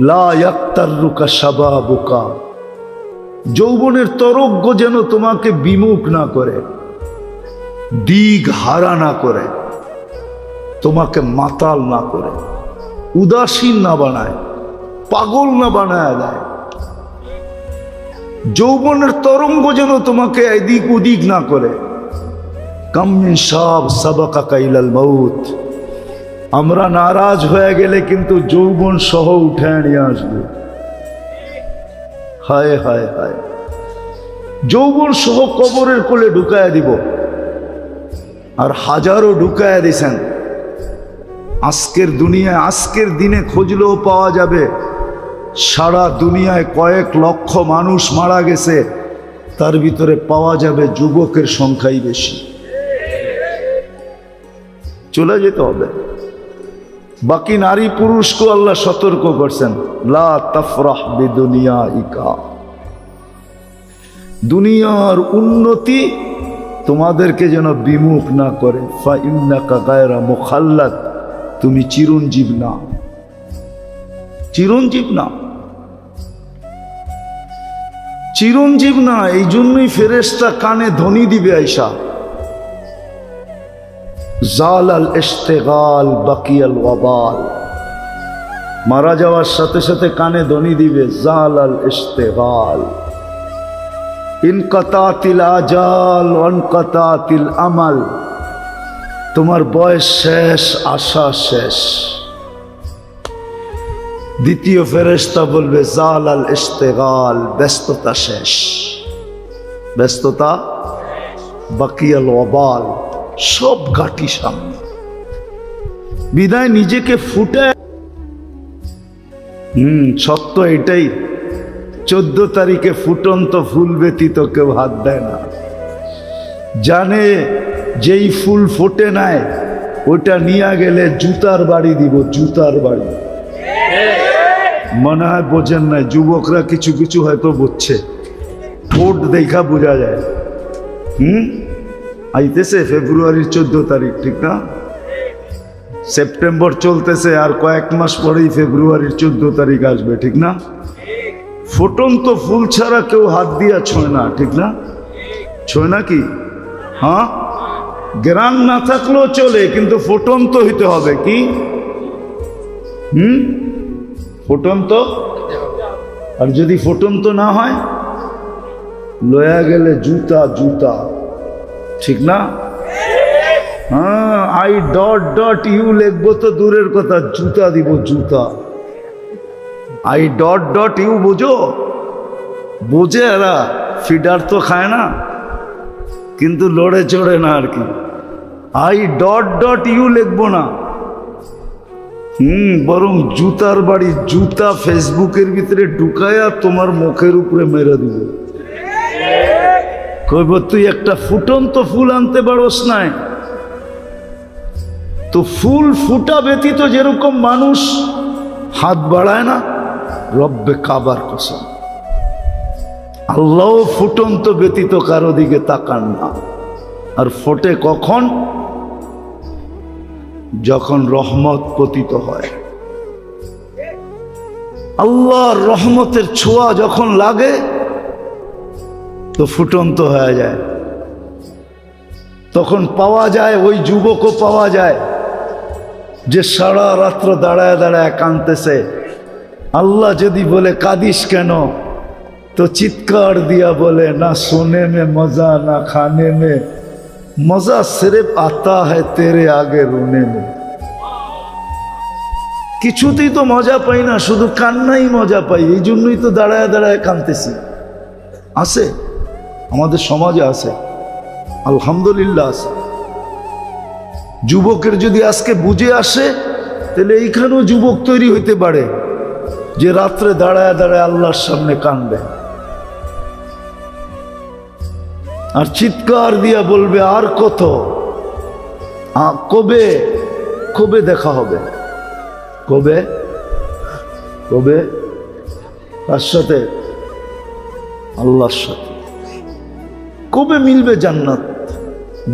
লা ইয়াক্তাররুকা শাবাবুকা, যৌবনের তরঙ্গ যেন তোমাকে বিমুখ না করে, দিক হারা না করে, তোমাকে মাতাল না করে, উদাসীন না বানায়, পাগল না বানায় দেয়। যৌবনের তরঙ্গ যেন তোমাকে এদিক ওদিক না করে। কাম মিন শাব সাবাকাকা ইলাল মাউত, আমরা নারাজ হয়ে গেলে কিন্তু যৌবন সহ উঠে নিয়ে আসবে। হায় হায় হায়, যৌবন সহ কবরের কোলে ঢুকায়া দিব। আর হাজারো ঢুকায়া দিছেন। আজকের দুনিয়ায়, আজকের দিনে খুঁজলেও পাওয়া যাবে, সারা দুনিয়ায় কয়েক লক্ষ মানুষ মারা গেছে, তার ভিতরে পাওয়া যাবে যুবকের সংখ্যাই বেশি। চলে যেতে হবে। বাকি নারী পুরুষকে আল্লাহ সতর্ক করছেন, লা তাফরাহ বিদুনিয়াইকা, দুনিয়ার উন্নতি তোমাদেরকে যেন বিমুখ না করে। ফা ইন্নাকা গায়রা মুখাল্লাদ, তুমি চিরঞ্জীব না, চিরঞ্জীব না, চিরঞ্জীব না। এই জন্যই ফেরেশতা কানে ধ্বনি দিবে আয়সা, জালাল ইশতিগাল বাকিয়াল ওয়াবাল, মারা যাওয়ার সাথে সাথে কানে ধ্বনি দিবে জালাল ইশতিগাল, ইনকাতাতিল আজাল ওয়ানকাতাতিল আমাল, তোমার বয়স শেষ, আশা শেষ। দ্বিতীয় ফেরেশতা বলবে জালাল ইশতিগাল, ব্যস্ততা শেষ, ব্যস্ততা, বাকিয়াল ওয়াবাল, সব ঘাটি সামনে। বিদায় নিজেকে ফুটে, সত্য এটাই। 14 তারিখে ফুটন্ত ফুল ব্যতীত কেউ হাত দেয় না। জানে যেই ফুল ফোটে নাই, ওটা নিয়ে গেলে জুতার বাড়ি দিব, জুতার বাড়ি। মনে হয় বোঝেন নাই, যুবকরা কিছু কিছু হয়তো বুঝছে, ঠোঁট দেখা বোঝা যায়। আইতেছে ফেব্রুয়ারির 14 তারিখ, ঠিক না? সেপ্টেম্বর চলতেছে, আর কয়েক মাস পরেই ফেব্রুয়ারির 14 তারিখ আসবে, ঠিক না? ফুটন্ত ফুল ছাড়া কেউ হাত দিয়া ছোঁয় না, ঠিক না? ছোঁয় না কি? হ্যাঁ, গ্রাম না থাকলেও চলে, কিন্তু ফুটন্ত হইতে হবে। কি? ফুটন্ত। আর যদি ফুটন্ত না হয়, লয়া গেলে জুতা, জুতা, ঠিক না? হ্যাঁ, আই ডট ডট ইউ লিখবো তো দূরের কথা, জুতা দিব, জুতা। আই ডট ডট ইউ বোঝো? বোঝে এরা, ফিডার তো খায় না, কিন্তু লড়ে চড়ে না আর কি। আই ডট ডট ইউ লিখবো না, বরং জুতার বাড়ি, জুতা ফেসবুকের ভিতরে ঢুকায়া তোমার মুখের উপরে মেরে দিব। কইব তুই একটা ফুটন্ত ফুল আনতে পারোস নাই? তো ফুল ফুটা ব্যতীত যেরকম মানুষ হাত বাড়ায় না, রব্বে কাবার কসম, আল্লাহ ফুটন্ত ব্যতীত কারো দিকে তাকান না। আর ফোটে কখন? যখন রহমত পতিত হয়, আল্লাহর রহমতের ছোঁয়া যখন লাগে, তো ফুটন্ত হয়ে যায়। তখন পাওয়া যায়, ওই যুবকও পাওয়া যায় যে সারা রাত্র দাঁড়ায় দাঁড়ায় কাঁদতেছে। আল্লাহ যদি বলে কাঁদিস কেন, তো চিৎকার দিয়া বলে, না সোনে মে মজা, না খানে মে মজা, সির্ফ আতা হ্যায় তেরে আগে রোনে মে। কিছুতেই তো মজা পাই না, শুধু কান্নাই মজা পাই। এই জন্যই তো দাঁড়ায় দাঁড়ায় কাঁদতেছি। আছে, আমাদের সমাজে আছে, আলহামদুলিল্লাহ আছে। যুবকের যদি আজকে বুঝে আসে, তাহলে এইখানেও যুবক তৈরি হইতে পারে যে রাত্রে দাঁড়ায় দাঁড়ায় আল্লাহর সামনে কাঁদবে, আর চিৎকার দিয়া বলবে, আর কত, কবে কবে দেখা হবে, কবে কবে, তার সাথে, আল্লাহর সাথে কবে মিলবে জান্নাত।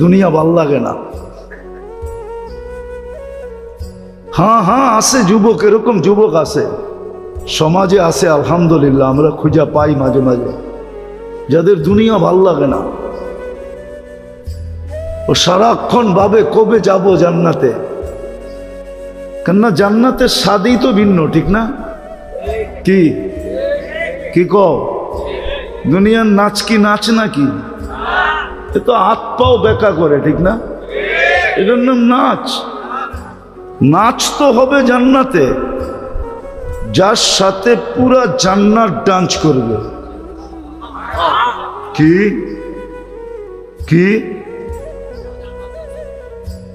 দুনিয়া ভাল লাগে না। হ্যাঁ হ্যাঁ, আছে যুবক, এরকম যুবক আছে, সমাজে আছে আলহামদুলিল্লাহ, আমরা খুঁজা পাই মাঝে মাঝে, যাদের দুনিয়া ভাল লাগে না, ও সারাক্ষণ ভাবে কবে যাব জান্নাতে। কেননা জান্নাতের স্বাদই তো ভিন্ন, ঠিক না? কি কি কও? দুনিয়ার নাচ কি নাচ নাকি? এ তো হাত পাও বেকা করে, ঠিক না? এটার নাম নাচ। নাচ তো হবে জান্নাতে, যার সাথে পুরা জান্নাত ডান্স করবে। কি কি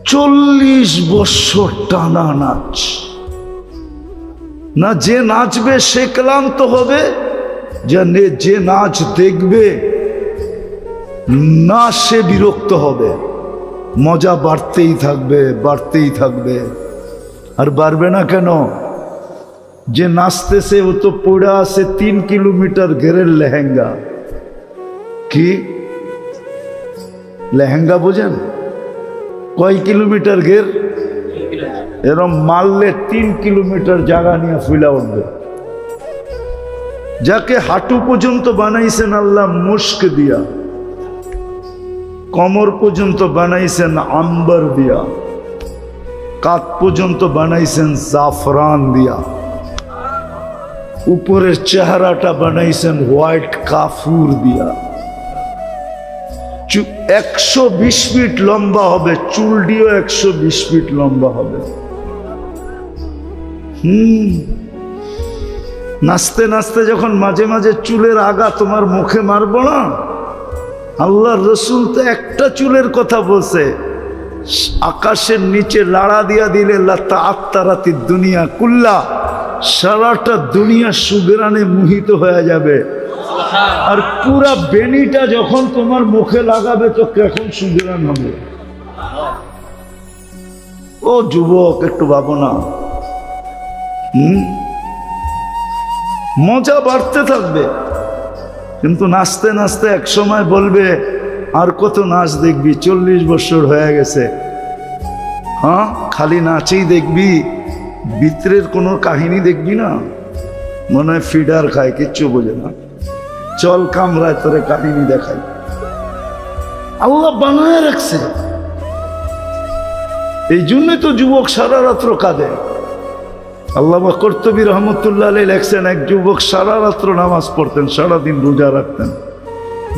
40 বছর টানা নাচ না? যে নাচবে সে ক্লান্ত হবে, যে নাচ দেখবে না সে বিরক্ত হবে। মজা বাড়তেই থাকবে, বাড়তেই থাকবে। আর বাড়বে না কেন? যে নাচতেছে ও তো পড়ে আছে 3 কিলোমিটার ঘেরের লেহেঙ্গা। কি লেহেঙ্গা বোঝেন? কয় কিলোমিটার ঘের? এরম মারলে 3 কিলোমিটার জায়গা নিয়ে ফুলা উঠবে। যাকে হাঁটু পর্যন্ত বানাইছেন আল্লাহ মুস্ক দিয়া, কমর পর্যন্ত বানাইছেন আম্বার দিয়া, কাঁধ পর্যন্ত বানাইছেন জাফরান দিয়া, উপরের চেহারাটা বানাইছেন হোয়াইট কাফুর দিয়া। 120 ফিট লম্বা হবে, চুলটিও 120 ফিট লম্বা হবে। নাচতে নাচতে যখন মাঝে মাঝে চুলের আগা তোমার মুখে মারবো না, আল্লাহর রসুল তো একটা চুলের কথা বলছে, আকাশের নিচে লাড়া দিয়া দিলে লাতা আত্মারাতি দুনিয়া কুল্লা, সারাটা দুনিয়া সুগরানে মোহিত হয়ে যাবে। আর পুরা বেনিটা যখন তোমার মুখে লাগাবে তো কখন সুগরান হবে। ও যুবক, একটু ভাবো না। মজা বাড়তে থাকবে, কিন্তু নাচতে নাচতে এক সময় বলবে আর কত নাচ দেখবি, 40 বছর হয়ে গেছে। হ্যাঁ, খালি নাচেই দেখবি, ভিতরের কোনো কাহিনী দেখবি না। মনে হয় ফিডার খায়, কিচ্ছু বোঝে না। চল কামরায় তোরে কাহিনী দেখাই। আল্লাহ বানায় রাখছে, এই জন্যই তো যুবক সারা রাত্র কাঁদে। আল্লামা কর্তুবী রহমতুল্লাহ আলাইহি লেখছেন, এক যুবক সারা রাত্র নামাজ পড়তেন, সারাদিন রোজা রাখতেন।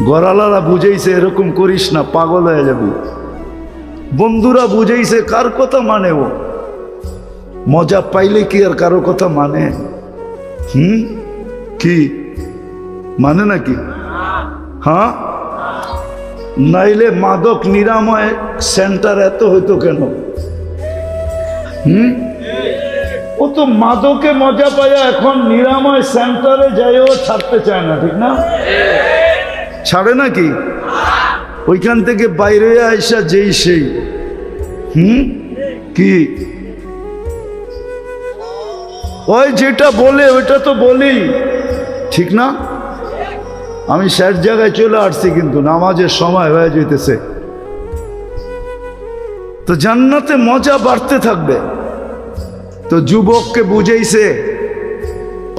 গড়ালারা বুঝাইছে এরকম করিস না, পাগল হয়ে যাবি। বন্ধুরা বুঝাইছে, কার কথা মানে ও? মজা পাইলে কি আর কারো কথা মানে? কি মানে নাকি? হ্যাঁ, নাইলে মাদক নিরাময় সেন্টার এত হইতো কেন? ও তো মাদকে মজা পায়, এখন নিরাময় সেন্টারে যাইও ছাড়তে চায় না, ঠিক না? ছাড়ে নাকি? ওইখান থেকে বাইরে আইসা যেই সেই কি ওই যেটা বলে ওইটা তো বলি, ঠিক না? আমি শেষ জায়গায় চলে আসছি, কিন্তু নামাজের সময় হয়ে যেতেছে। তো জান্নাতে মজা বাড়তে থাকবে। তো যুবককে বুঝাইছে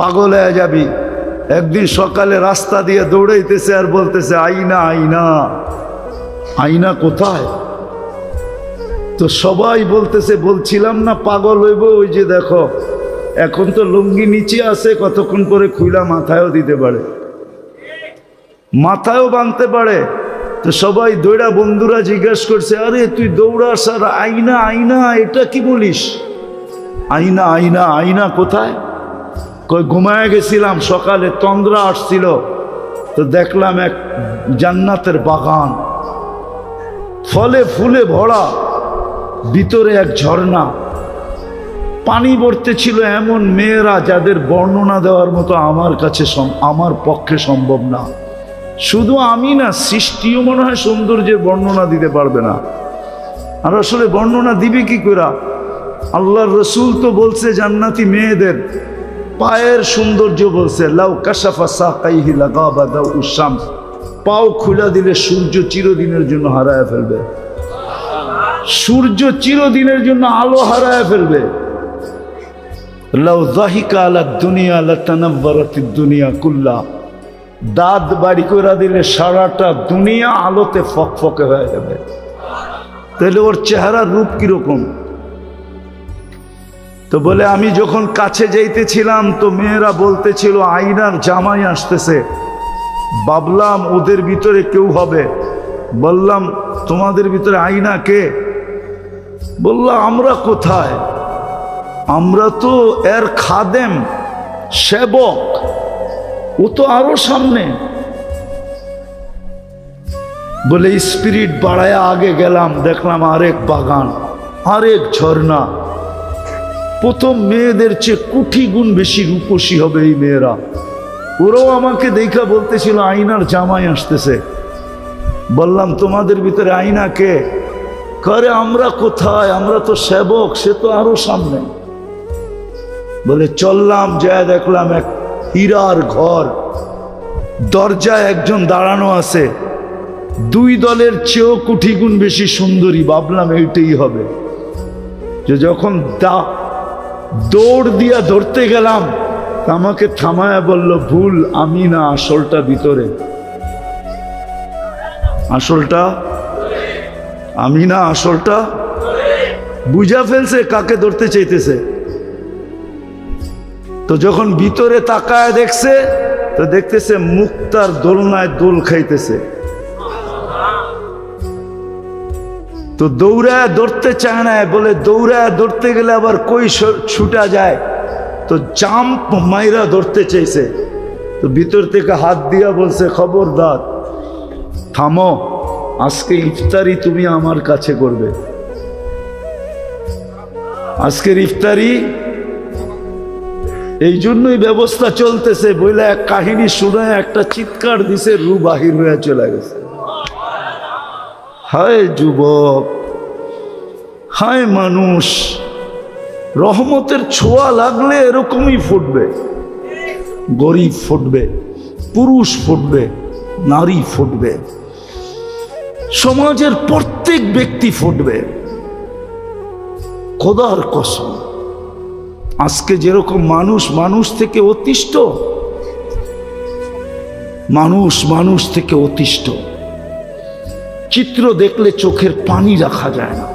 পাগল হয়ে যাবি। একদিন সকালে রাস্তা দিয়ে দৌড়াইতেছে আর বলতেছে, আইনা আইনা আইনা কোথায়? তো সবাই বলতেছে, বলছিলাম না পাগল হইব, ওই যে দেখো এখন তো লুঙ্গি নিচে আছে, কতক্ষণ পরে খুইলা মাথায়ও দিতে পারে, মাথায়ও বাঁধতে পারে। তো সবাই দৌড়া, বন্ধুরা জিজ্ঞাসা করছে, আরে তুই দৌড়াস আর আইনা আইনা এটা কি বলিস? আইনা আইনা আইনা কোথায়? কই ঘুমায় গেছিলাম, সকালে তন্দ্রা আসছিল, তো দেখলাম এক জান্নাতের বাগান, ফলে ফুলে ভরা, ভিতরে এক ঝর্ণা, পানি ভরতে ছিল এমন মেয়েরা যাদের বর্ণনা দেওয়ার মতো আমার কাছে আমার পক্ষে সম্ভব না। শুধু আমি না, সৃষ্টিও মনে হয় সৌন্দর্যের বর্ণনা দিতে পারবে না। আর আসলে বর্ণনা দিবে কি করে? আল্লাহর রসুল তো বলছে জান্নাতি মেয়েদের পায়ের সৌন্দর্য বলছে, লাউ কাশাফা সাকাইহি লাগাবা দাউ শামস, পাও খুলে দিলে সূর্য চিরদিনের জন্য হারায় ফেলবে। সূর্য চিরদিনের জন্য আলো হারায় ফেলবে। লাউ যাহিকা আলা দুনিয়া লাতানাওয়ারাতিদ দুনিয়া কুল্লা, দাঁত বাড়ি করে দিলে সারাটা দুনিয়া আলোতে ফকফকে হয়ে যাবে। তাহলে ওর চেহারার রূপ কিরকম? তো বলে আমি যখন কাছে যাইতেছিলাম তো মেয়েরা বলতেছিল আয়নার জামাই আসতেছে। ভাবলাম ওদের ভিতরে কেউ হবে। বললাম তোমাদের ভিতরে আয়না কে? বলল আমরা কোথায়, আমরা তো এর খাদেম, সেবক, ও তো আরো সামনে। বলে স্পিরিট বাড়ায় আগে গেলাম, দেখলাম আরেক বাগান, আরেক ঝর্ণা। প্রথম মেয়েদের চেয়ে কোটি গুণ বেশি রূপসী হবে এই মেয়েরা। ওরাও আমাকে দেখা বলতেছিল আয়নার জামাই আসতেছে। বললাম তোমাদের ভিতরে আয়না কে? করে আমরা কোথায়, আমরা তো সেবক, সে তো আরো সামনে। বলে চললাম, যা দেখলাম এক হীরার ঘর, দরজায় একজন দাঁড়ানো আছে, দুই দলের চেয়েও কোটি গুণ বেশি সুন্দরী। ভাবলাম এইটাই হবে। যে যখন দৌড় দিয়া ধরতে গেলাম, আমাকে থামায়া বলল ভুল, আমি না, আসলটা ভিতরে, আসলটা আমি না, আসলটা। বুঝা ফেলছে কাকে ধরতে চাইতেছে। তো যখন ভিতরে তাকায় দেখছে, তো দেখতেছে মুক্তার দোলনায় দোল খাইতেছে। তো দৌড়ায় ধরতে চায় না, বলে দৌড়ায় ধরতে গেলে আবার কই ছুটা যায়, তো জাম্প মাইরা ধরতে চাইছে। তো ভিতর থেকে হাত দিয়া বলছে খবরদার, থামো, আজকে ইফতারি তুমি আমার কাছে করবে, আজকের ইফতারি। এই জন্যই ব্যবস্থা চলতেছে। বলে এক কাহিনী শুনে একটা চিৎকার দিছে, রু বাহির হয়ে চলে গেছে। হায় যুবক, হায় মানুষ, রহমতের ছোঁয়া লাগলে এরকমই ফুটবে। গরিব ফুটবে, পুরুষ ফুটবে, নারী ফুটবে, সমাজের প্রত্যেক ব্যক্তি ফুটবে। খোদার কসম, আজকে যেরকম মানুষ মানুষ থেকে অতিষ্ঠ, মানুষ মানুষ থেকে অতিষ্ঠ। চিত্র দেখলে চোখের পানি রাখা যায় না।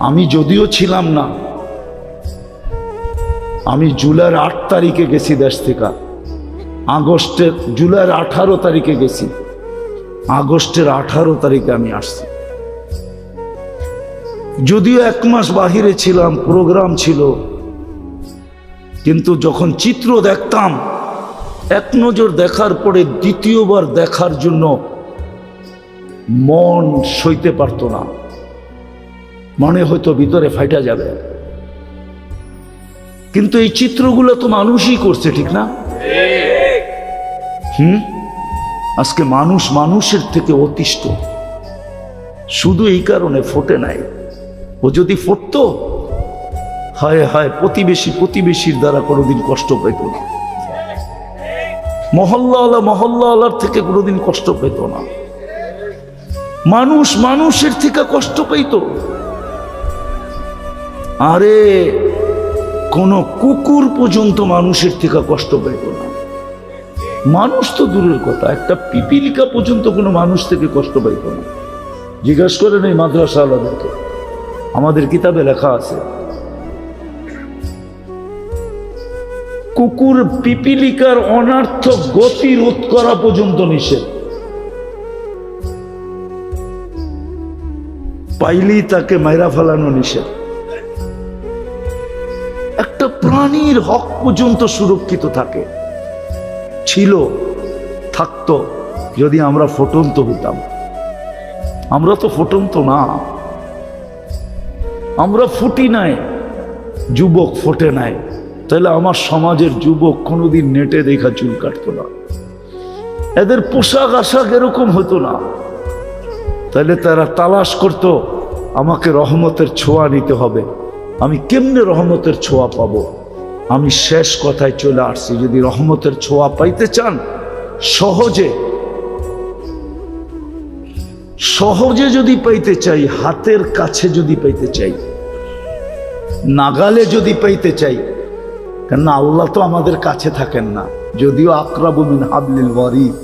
আমি যদিও ছিলাম না, আমি জুলাইয়ের 8 তারিখে গেছি দেশ থেকে, আগস্টের, জুলাইয়ের 18 তারিখে গেছি, আগস্টের 18 তারিখে আমি আসছি। যদিও 1 মাস বাহিরে ছিলাম, প্রোগ্রাম ছিল, কিন্তু যখন চিত্র দেখতাম, এক নজর দেখার পরে দ্বিতীয়বার দেখার জন্য মন সইতে পারত না, মনে হয়তো ভিতরে ফাইটা যাবে। কিন্তু এই চিত্রগুলো তো মানুষই করছে, ঠিক না? আজকে মানুষ মানুষের থেকে অতিষ্ঠ, শুধু এই কারণে ফোটে নাই। ও যদি ফুটতো, হায় হায়, প্রতিবেশী প্রতিবেশীর দ্বারা কোনোদিন কষ্ট পেত না, মহল্লাওয়ালা মহল্লাওয়ালার থেকে কোনোদিন কষ্ট পেত না, মানুষ মানুষের থেকে কষ্ট পেত। আরে কোন কুকুর পর্যন্ত মানুষের থেকে কষ্ট পেত না। মানুষ তো দূরের কথা, একটা পিপিলিকা পর্যন্ত কোনো মানুষ থেকে কষ্ট পাইত না। জিজ্ঞাসা করেন এই মাদ্রাসাওয়ালাদেরকে, আমাদের কিতাবে লেখা আছে কুকুর পিপিলিকার অনার্থক গতি রোধ করা পর্যন্ত নিষেধ, পাইলেই তাকে মাইরা ফেলানো নিষেধ। একটা প্রাণীর হক পর্যন্ত সুরক্ষিত থাকে, ছিল, থাকতো, যদি আমরা ফুটন্ত হইতাম। আমরা তো ফুটন্ত না, আমরা ফুটি নাই, যুবক ফোটে নাই। তাহলে আমার সমাজের যুবক কোনোদিন নেটে দেখা চুল কাটতো না, এদের পোশাক আশাক এরকম হতো না। তাহলে তারা তালাশ করতো আমাকে রহমতের ছোঁয়া নিতে হবে। আমি কেমনে রহমতের ছোঁয়া পাবো? আমি শেষ কথায় চলে আসছি, যদি রহমতের ছোঁয়া পাইতে চান, সহজে সহজে যদি পাইতে চাই, হাতের কাছে যদি পাইতে চাই, নাগালে যদি পাইতে চাই, কেননা আল্লাহ তো আমাদের কাছে থাকেন না, যদিও আকরাবু মিন হাবলিল ওয়ারিদ,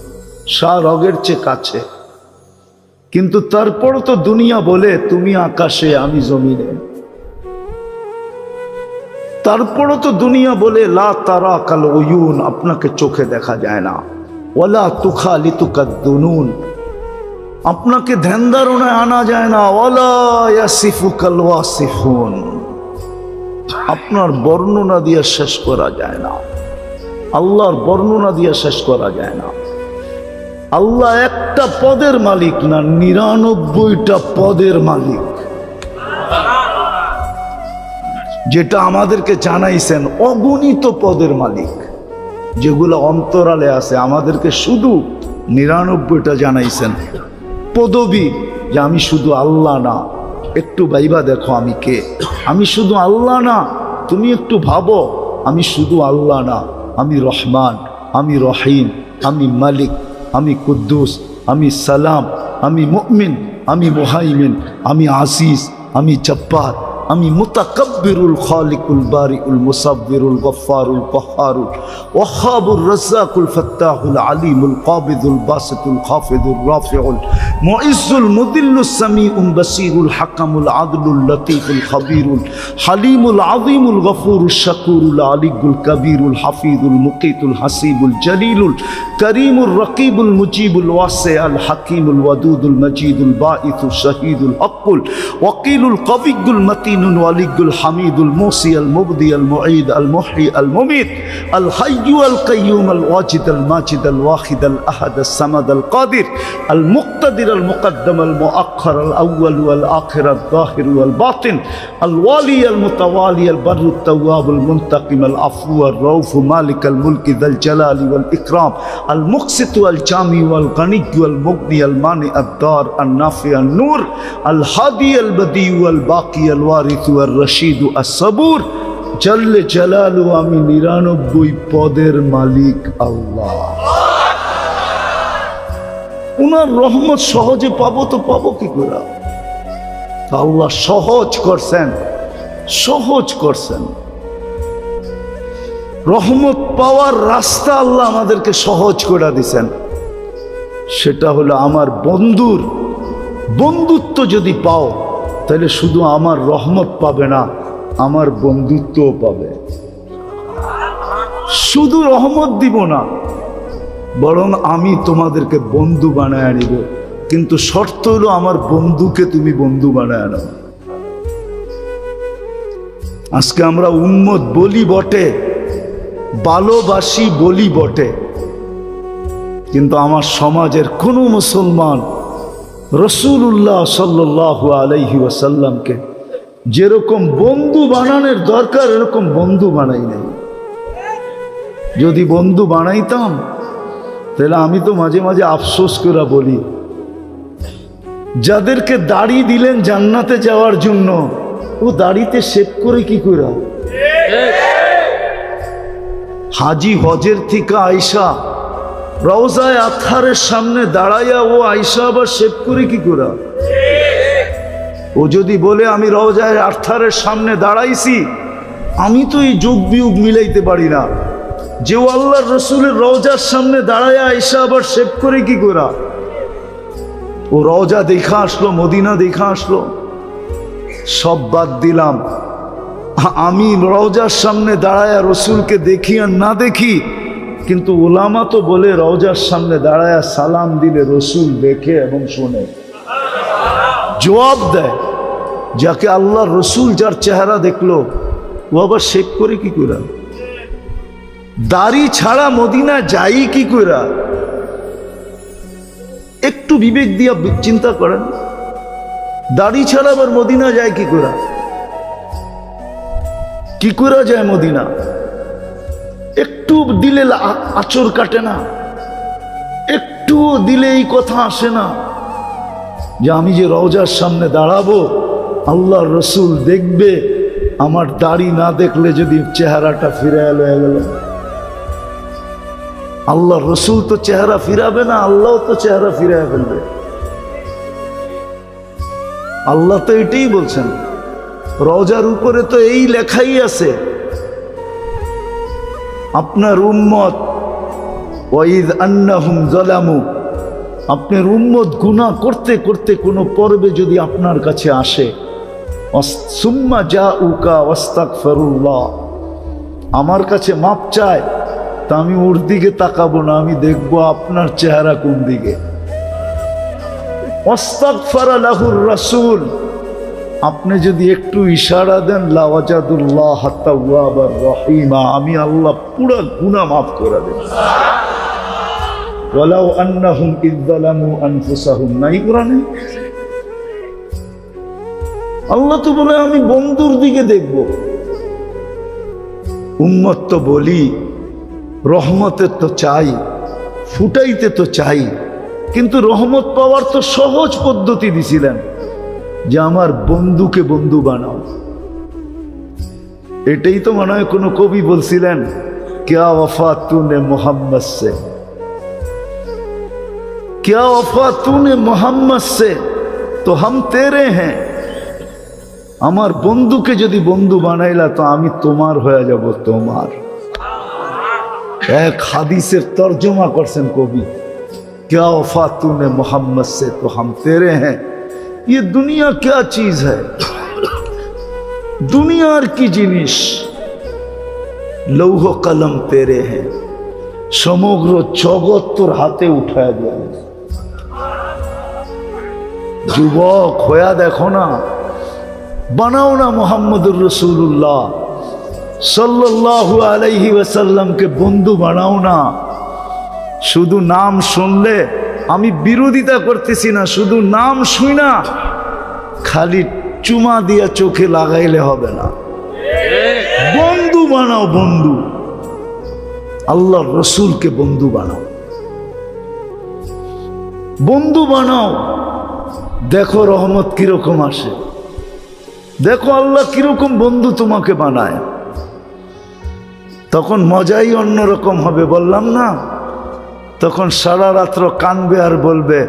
রগের চেয়ে কাছে, কিন্তু তারপরও তো দুনিয়া বলে তুমি আকাশে আমি জমিনে। তারপরও তো দুনিয়া বলে লা তারা কাল উয়ুন, আপনাকে চোখে দেখা যায় না, ওয়ালা তুখালিতুকা দুনুন, আপনাকে ধ্যান ধারণায় আনা যায় না, ওয়ালা ইয়াসিফুকাল ওয়াসিফুন, আপনার বর্ণনা দিয়ে শেষ করা যায় না, আল্লাহর বর্ণনা দিয়ে শেষ করা যায় না। আল্লাহ একটা পদের মালিক না, 99টা পদের মালিক, যেটা আমাদেরকে জানাইছেন, অগণিত পদের মালিক, যেগুলো অন্তরালে আছে, আমাদেরকে শুধু 99টা জানাইছেন। পদবী, যে আমি শুধু আল্লাহ না, একটু ভাইবা দেখো আমি কে, আমি শুধু আল্লাহ না, তুমি একটু ভাবো আমি শুধু আল্লাহ না, আমি রহমান, আমি রহিম, আমি মালিক, আমি কুদ্দুস, আমি সালাম, আমি মুমিন, আমি মুহাইমিন, আমি আজিজ, আমি জব্বার, আমি মুতাকাব্বিরুল খালিকুল বারিউল মুসাব্বিরুল গফফারুল কহ্হারুল ওয়াহ্হাবুর রাজ্জাকুল ফাত্তাহুল আলিমুল কাবিদুল বাসিতুল খাফিদুর রাফিউল মুইজ্জুল মুদিল্লুস সামিউল বাসীরুল হাকামুল আদলুল লতীফুল খবীরুল হালিমুল আযীমুল গফুরুশ শাকুরুল আলিয়ুল কবীরুল হাফিজুল মুকিতুল হাসিবুল জলিলুল করিমুর রকিবুল মুজিবুল ওয়াসিউল হাকিমুল ওয়াদুদুল মজিদুল বাঈসুল শহীদুল হকুল ওয়াকিলুল কবিয়ুল মতিন ولي الحميد الموصي المبدي المعيد المحيي المميت الحي القيوم الواجد الماجد الواحد الأحد الصمد القادر المقتدر المقدم المؤخر الأول والآخر الظاهر والباطن الوالي المتوالي البر التواب المنتقم العفو الرؤوف مالك الملك ذا الجلال والإكرام المقسط والجامع والغني والمغني المانع الدار النافع النور الهادي البديع والباقي الوارث والرشيد الصبور جل جلاله আমি 99 পদের মালিক আল্লাহ। উনার রহমত সহজে পাবো তো পাবো কি করে? আল্লাহ সহজ করছেন, সহজ করছেন। রহমত পাওয়ার রাস্তা আল্লাহ আমাদেরকে সহজ করে দিয়েছেন। সেটা হলো আমার বন্ধুর বন্ধুত্ব যদি পাও, তাহলে শুধু আমার রহমত পাবে না, আমার বন্ধুত্বও পাবে। শুধু রহমত দিব না, বরং আমি তোমাদেরকে বন্ধু বানায় নিব, কিন্তু শর্ত হলো আমার বন্ধুকে তুমি বন্ধু বানায় নাও। আজকে আমরা উম্মত বলি বটে, ভালোবাসি বলি বটে, কিন্তু আমার সমাজের কোনো মুসলমান রাসূলুল্লাহ সাল্লাল্লাহু আলাইহি ওয়াসাল্লামকে যেরকম বন্ধু বানানোর দরকার এরকম বন্ধু বানাই নাই। যদি বন্ধু বানাইতাম তাহলে আমি তো মাঝে মাঝে আফসোস করে বলি, যাদেরকে দাড়ি দিলেন জান্নাতে যাওয়ার জন্য, ও দাড়িতে শেভ করে কি করে? হাজি হজের থেকে আইসা রওজায়ে আতহারের সামনে দাঁড়াইয়া ও আইসা আবার শেভ করে কি করে? ও যদি বলে আমি রওজায়ে আতহারের সামনে দাঁড়াইছি, আমি তো এই যোগ বিয়োগ মিলাইতে পারি না যে ও আল্লাহর রসুলের রওজার সামনে দাঁড়াইয়া আইসা আবার শেভ করে কি করে? ও রওজা দেখা আসলো, মদিনা দেখা আসলো, সব বাদ দিলাম। আমি রওজার সামনে দাঁড়ায়া রসুলকে দেখি আর না দেখি, কিন্তু ওলামা তো বলে রওজার সামনে দাঁড়ায়া সালাম দিলে রসুল দেখে এবং শোনে, জবাব দেয়। যাকে আল্লাহ রসুল যার চেহারা দেখলো, ও আবার শেভ করে কি করে? দাড়ি ছাড়া মদিনা যাই কি করে? একটু বিবেক দিয়া চিন্তা করেন, দাড়ি ছাড়া আবার মদিনা যায় কি করে? কি করে যায় মদিনা? একটু দিলে আচর কাটে না, একটু দিলে এই কথা আসে না যে আমি যে রওজার সামনে দাঁড়াবো, আল্লাহর রসুল দেখবে, আমার দাড়ি না দেখলে যদি চেহারাটা ফিরে লয়ে গেল। আল্লাহর রসুল তো চেহারা ফিরাবে না, আল্লাহ তো চেহারা ফিরায় ফেলবে। আল্লাহ তো এটাই বলছেন, রওজার উপরে তো এই লেখাই আছে, আপনার উম্মত ওয়াইদ আন্নাহুম যালামু, আপনার উম্মত গুনাহ করতে করতে কোনো পর্বে যদি আপনার কাছে আসে, সুম্মা জাউকা ওয়াস্তাগফিরুল্লাহ, আমার কাছে মাপ চায়, তা আমি ওর দিকে তাকাবো না, আমি দেখবো আপনার চেহারা কোন দিকে। ওয়াস্তাগফারা লাহুর রাসূল, আপনি যদি একটু ইশারা দেন, লাওয়াজাদুল্লাহ তাওয়াবার রহিমা, আমি আল্লাহ পুরো গুনাহ মাফ করে দেব। ওয়ালাউ আন্নাহুম ইয যালামু আনফুসাহুম, নাই কোরআনে? আল্লাহ তো বলে আমি বন্ধুর দিকে দেখব। উম্মত তো বলি রহমতের তো চাই, ফুটাইতে তো চাই, কিন্তু রহমত পাওয়ার তো সহজ পদ্ধতি দিছিলেন, যে আমার বন্ধুকে বন্ধু বানাও। এটাই তো মনে হয় কোনো কবি বলছিলেন, ক্যা ওয়াফা তুনে মোহাম্মদ সে, ক্যা ওয়াফা তুনে মোহাম্মদ সে তো হাম তেরে হ্যাঁ। আমার বন্ধুকে যদি বন্ধু বানাইলা তো আমি তোমার হয়ে যাব, তোমার। এক হাদিসের তর্জমা করছেন কবি, क्या वफा तूने मोहम्मद से तो हम तेरे हैं। ये दुनिया क्या चीज है, दुनियार की जिनिस, लौह कलम तेरे हैं, সমগ্র জগৎ তোর হাতে উঠায় দেয়া। যুবক হইয়া দেখো না, বানাও না মুহাম্মদুর রাসূলুল্লাহ সাল্লাল্লাহু আলাইহি ওয়াসাল্লামকে বন্ধু বানাও না। শুধু নাম শুনলে, আমি বিরোধিতা করতেছি না, শুধু নাম শুই না খালি চুমা দিয়া চোখে লাগাইলে হবে না, বন্ধু বানাও, বন্ধু। আল্লাহর রসুলকে বন্ধু বানাও, বন্ধু বানাও। দেখো রহমত কিরকম আসে, দেখো আল্লাহ কিরকম বন্ধু তোমাকে বানায়, তখন মজাই অন্যরকম হবে। বললাম না, তখন সারা রাত্র কানবে আর বলবে,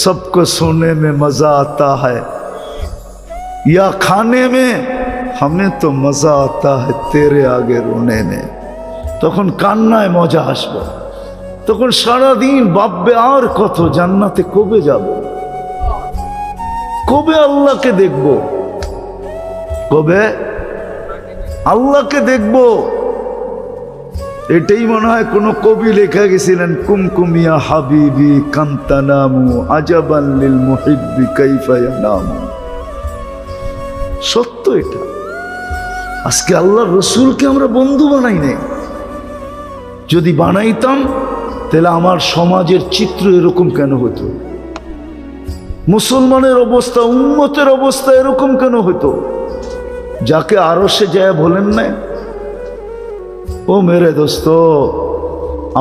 সবকো সোনে মে মজা আতা হ্যায়, ইয়া খানে মে হমে তো মজা আতা হ্যায় তেরে আগে রোনে মে। তখন কান্নায় মজা আসবে, তখন সারাদিন ভাববে আর কত, জান্নাতে কবে যাব, কবে আল্লাহকে দেখব, কবে আল্লাহকে দেখব। এটাই মনে হয় কোন কবি লেখা গেছিলেন, কুমকুমিয়া হাবিবি কান্তানামু আজাবান লিল মুহিব্বি কাইফা ইয়ানামু। সত্য এটা। আজকে আল্লাহর রাসূলকে আমরা বন্ধু বানাই নাই। যদি বানাইতাম তাহলে আমার সমাজের চিত্র এরকম কেন হতো, মুসলমানের অবস্থা, উম্মতের অবস্থা এরকম কেন হতো? যাকে আরশে যায় বলেন না, ও মেরে দোস্ত,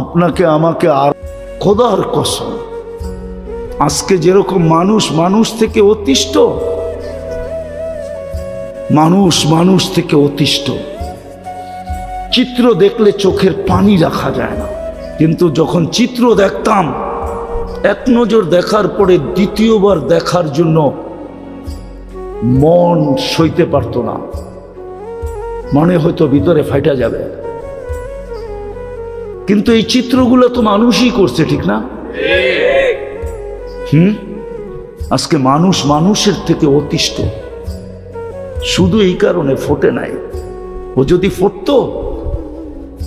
আপনাকে আমাকে আর খোদার কসম, আজকে যেরকম মানুষ মানুষ থেকে অতিষ্ঠ, মানুষ মানুষ থেকে অতিষ্ঠ, চিত্র দেখলে চোখের পানি রাখা যায় না। কিন্তু যখন চিত্র দেখতাম, এক নজর দেখার পরে দ্বিতীয়বার দেখার জন্য মন সইতে পারত না, মনে হয়তো ভিতরে ফাইটা যাবে। কিন্তু এই চিত্রগুলো তো মানুষই করছে, ঠিক না? আজকে মানুষ মানুষের থেকে অতিষ্ঠ, শুধু এই কারণে ফোটে নাই। ও যদি ফুটতো,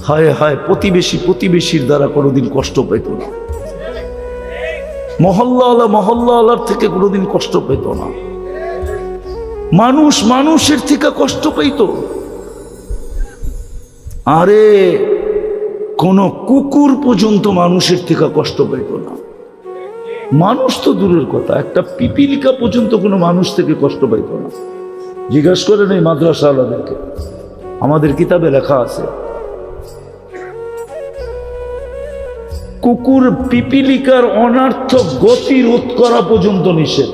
হায় হায়, প্রতিবেশী প্রতিবেশীর দ্বারা কোনোদিন কষ্ট পেত না, মহল্লাওয়ালা মহল্লাওয়ালার থেকে কোনোদিন কষ্ট পেত না, মানুষ মানুষের থেকে কষ্ট পেত। আরে কোন কুকুর পর্যন্ত মানুষের থেকে কষ্ট পেত না। মানুষ তো দূরের কথা, একটা পিপিলিকা পর্যন্ত কোনো মানুষ থেকে কষ্ট পাইত না। জিজ্ঞাসা করেন এই মাদ্রাসাওয়ালাদেরকে, আমাদের কিতাবে লেখা আছে কুকুর পিপিলিকার অনার্থক গতি রোধ করা পর্যন্ত নিষেধ,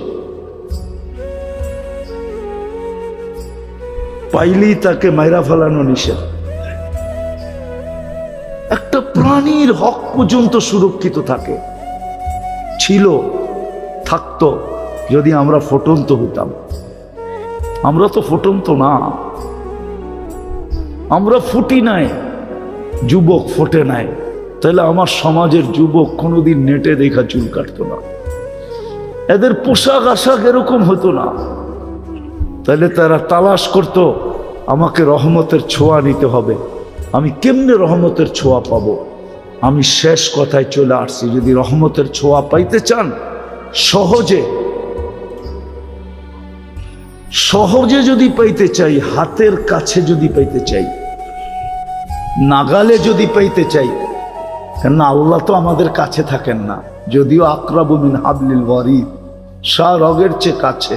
পাইলেই তাকে মাইরা ফেলানো নিষেধ। একটা প্রাণীর হক পর্যন্ত সুরক্ষিত থাকে, ছিল, থাকতো যদি আমরা ফুটন্ত হইতাম। আমরা তো ফুটন্ত না, আমরা ফুটি নাই, যুবক ফোটে নাই। তাহলে আমার সমাজের যুবক কোনোদিন নেটে দেখা চুল কাটতো না, এদের পোশাক আশাক এরকম হতো না। তাহলে তারা তালাশ করতো আমাকে রহমতের ছোঁয়া নিতে হবে। আমি কেমনে রহমতের ছোঁয়া পাবো? আমি শেষ কথায় চলে আসছি, যদি রহমতের ছোঁয়া পাইতে চান, সহজে যদি পাইতে চাই, হাতের কাছে যদি পাইতে চাই, নাগালে যদি পাইতে চাই, কেননা আল্লাহ তো আমাদের কাছে থাকেন না, যদিও আকরাবু মিন হাবলিল ওয়ারিদ, রগের চেয়ে কাছে,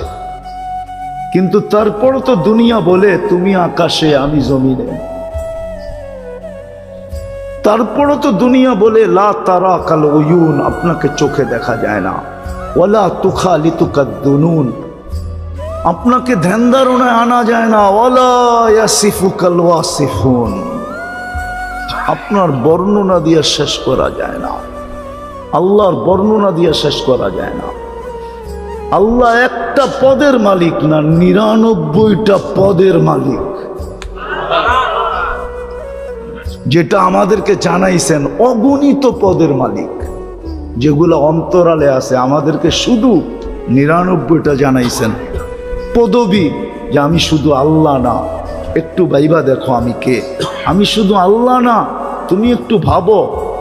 কিন্তু তারপর তো দুনিয়া বলে তুমি আকাশে আমি জমিনে। তারপরও তো দুনিয়া বলে লা তারা কাল উয়ুন, আপনাকে চোখে দেখা যায় না, ওয়ালা তুখালিতুকা দুনুন, আপনাকে ধ্যান ধারণায় আনা যায় না, ওয়ালা ইয়াসিফুকাল ওয়াসিফুন, আপনার বর্ণনা দিয়ে শেষ করা যায় না, আল্লাহর বর্ণনা দিয়ে শেষ করা যায় না। আল্লাহ একটা পদের মালিক না, 99টা পদের মালিক, যেটা আমাদেরকে জানাইছেন, অগণিত পদের মালিক, যেগুলো অন্তরালে আছে। আমাদেরকে শুধু 99টা জানাইছেন পদবী, যে আমি শুধু আল্লাহ না, একটু ভাইবা দেখো আমি কে, আমি শুধু আল্লাহ না, তুমি একটু ভাবো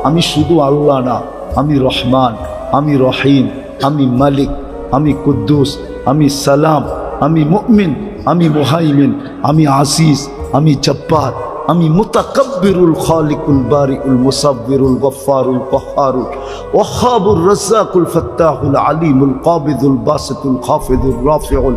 আমি শুধু আল্লাহ না, আমি রহমান, আমি রহিম, আমি মালিক, আমি কুদ্দুস, আমি সালাম, আমি মুমিন, আমি মুহাইমিন, আমি আজিজ, আমি জব্বার, আমি মুতাকাব্বিরুল খালিকুল বারিউল মুসাব্বিরুল গফফারুল কহ্হারুল ওয়াহ্হাবুর রাজ্জাকুল ফাত্তাহুল আলিমুল কাবিদুল বাসিতুল খাফিদুর রাফিউল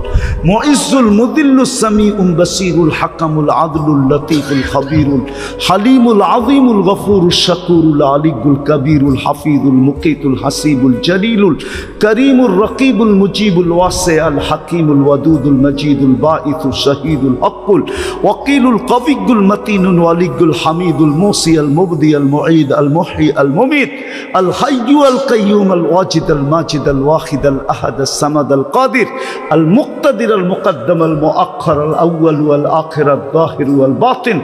মুইজ্জুল মুদিল্লুস সামিউল বাসীরুল হাকামুল আদলুল লতীফুল খাবীরুল হালিমুল আযীমুল গফুরুশ শাকুরুল আলিয়ুল কবীরুল হাফিজুল মুকিতুল হাসিবুল জলিলুল করিমুর রকিবুল মুজিবুল ওয়াসিউল হাকিমুল ওয়াদুদুল মজিদুল বাঈসুল শাহীদুল হকুল ওয়াকিলুল কবিয়্যুল মতিন الولي الحميد الموصي المبدي المعيد المحيي المميت الحي القيوم الواجد الماجد الواحد الأحد الصمد القادر المقتدر المقدم المؤخر الأول والآخر الظاهر والباطن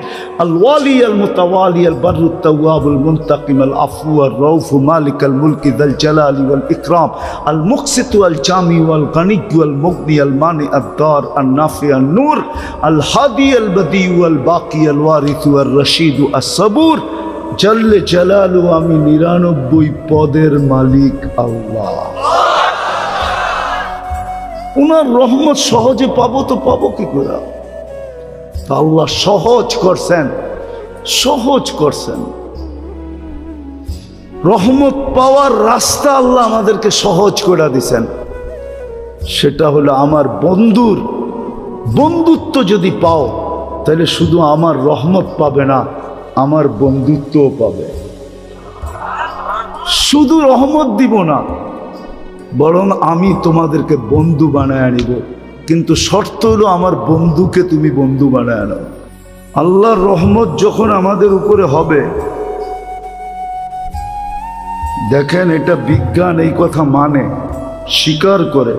الوالي المتوالي البر التواب المنتقم العفو الرؤوف مالك الملك ذا الجلال والإكرام المقسط والجامع والغني والمغني المانع الدار النافع النور الهادي البديع والباقي الوارث والرشيد الصبور জল্লে জালালু, আমি 99 পদের মালিক আল্লাহ। উনার রহমত সহজে পাবো তো পাবো কি করে? আল্লাহ সহজ করছেন, সহজ করছেন। রহমত পাওয়ার রাস্তা আল্লাহ আমাদেরকে সহজ করে দিছেন। সেটা হলো আমার বন্ধুত্ব যদি পাও, তাহলে শুধু আমার রহমত পাবে না, আমার বন্ধুত্বও পাবে। শুধু রহমত দিব না, বরং আমি তোমাদেরকে বন্ধু বানায় আনিব, কিন্তু শর্ত হলো আমার বন্ধুকে তুমি বন্ধু বানায় আনো। আল্লাহর রহমত যখন আমাদের উপরে হবে, দেখেন এটা বিজ্ঞান এই কথা মানে, স্বীকার করে,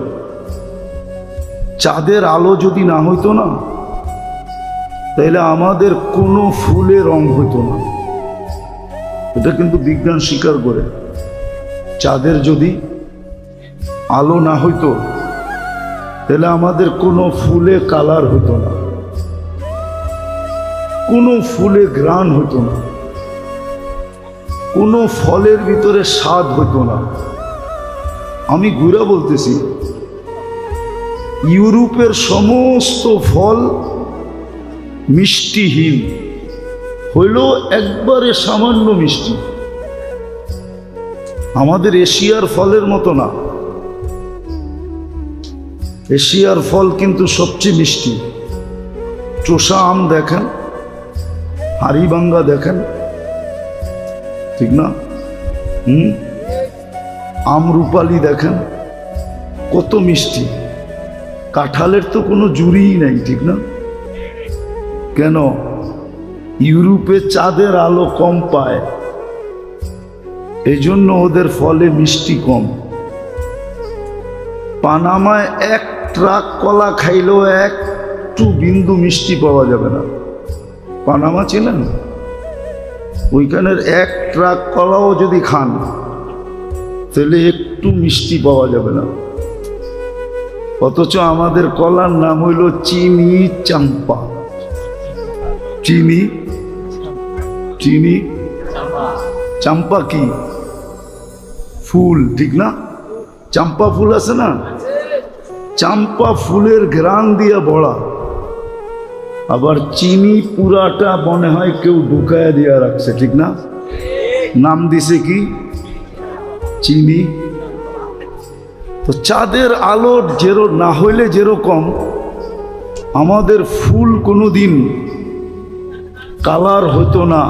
চাঁদের আলো যদি না হইতো না, তাইলে আমাদের কোনো ফুলে রং হইতো না। এটা কিন্তু বিজ্ঞান স্বীকার করে। চাঁদের যদি আলো না হইতো, তাহলে আমাদের কোনো ফুলে কালার হইতো না, কোনো ফুলে ঘ্রাণ হইতো না, কোনো ফলের ভিতরে স্বাদ হইতো না। আমি ঘুরা বলতেছি, ইউরোপের সমস্ত ফল মিষ্টিহীন, হইল একবারে সামান্য মিষ্টি। আমাদের এশিয়ার ফলের মতো না, এশিয়ার ফল কিন্তু সবচেয়ে মিষ্টি। চোষা আম দেখেন, হাড়িভাঙ্গা দেখেন, ঠিক না? আমরুপালি দেখেন কত মিষ্টি। কাঁঠালের তো কোনো জুড়িই নাই, ঠিক না? কেন? ইউরোপে চাঁদের আলো কম পায়, এই জন্য ওদের ফলে মিষ্টি কম। পানামায় 1 ট্রাক কলা খাইলেও 1 একটু বিন্দু মিষ্টি পাওয়া যাবে না। পানামা ছিলেন, ওইখানের এক ট্রাক কলাও যদি খান তাহলে একটু মিষ্টি পাওয়া যাবে না। অথচ আমাদের কলার নাম হইল চিনি চাম্পা। চিনি চিনি চাম্পা কি ফুল, ঠিক না? চাম্পা ফুল আছে না, চাম্পা ফুলের ঘ্রাণ দিয়া বড়া। আবার চিনি পুরাটা মনে হয় কেউ ঢুকায় দিয়া রাখছে, ঠিক না? নাম দিছে কি? চিনি। তো চাঁদের আলো না হইলে যেরকম আমাদের ফুল কোনোদিন কালার হতো না,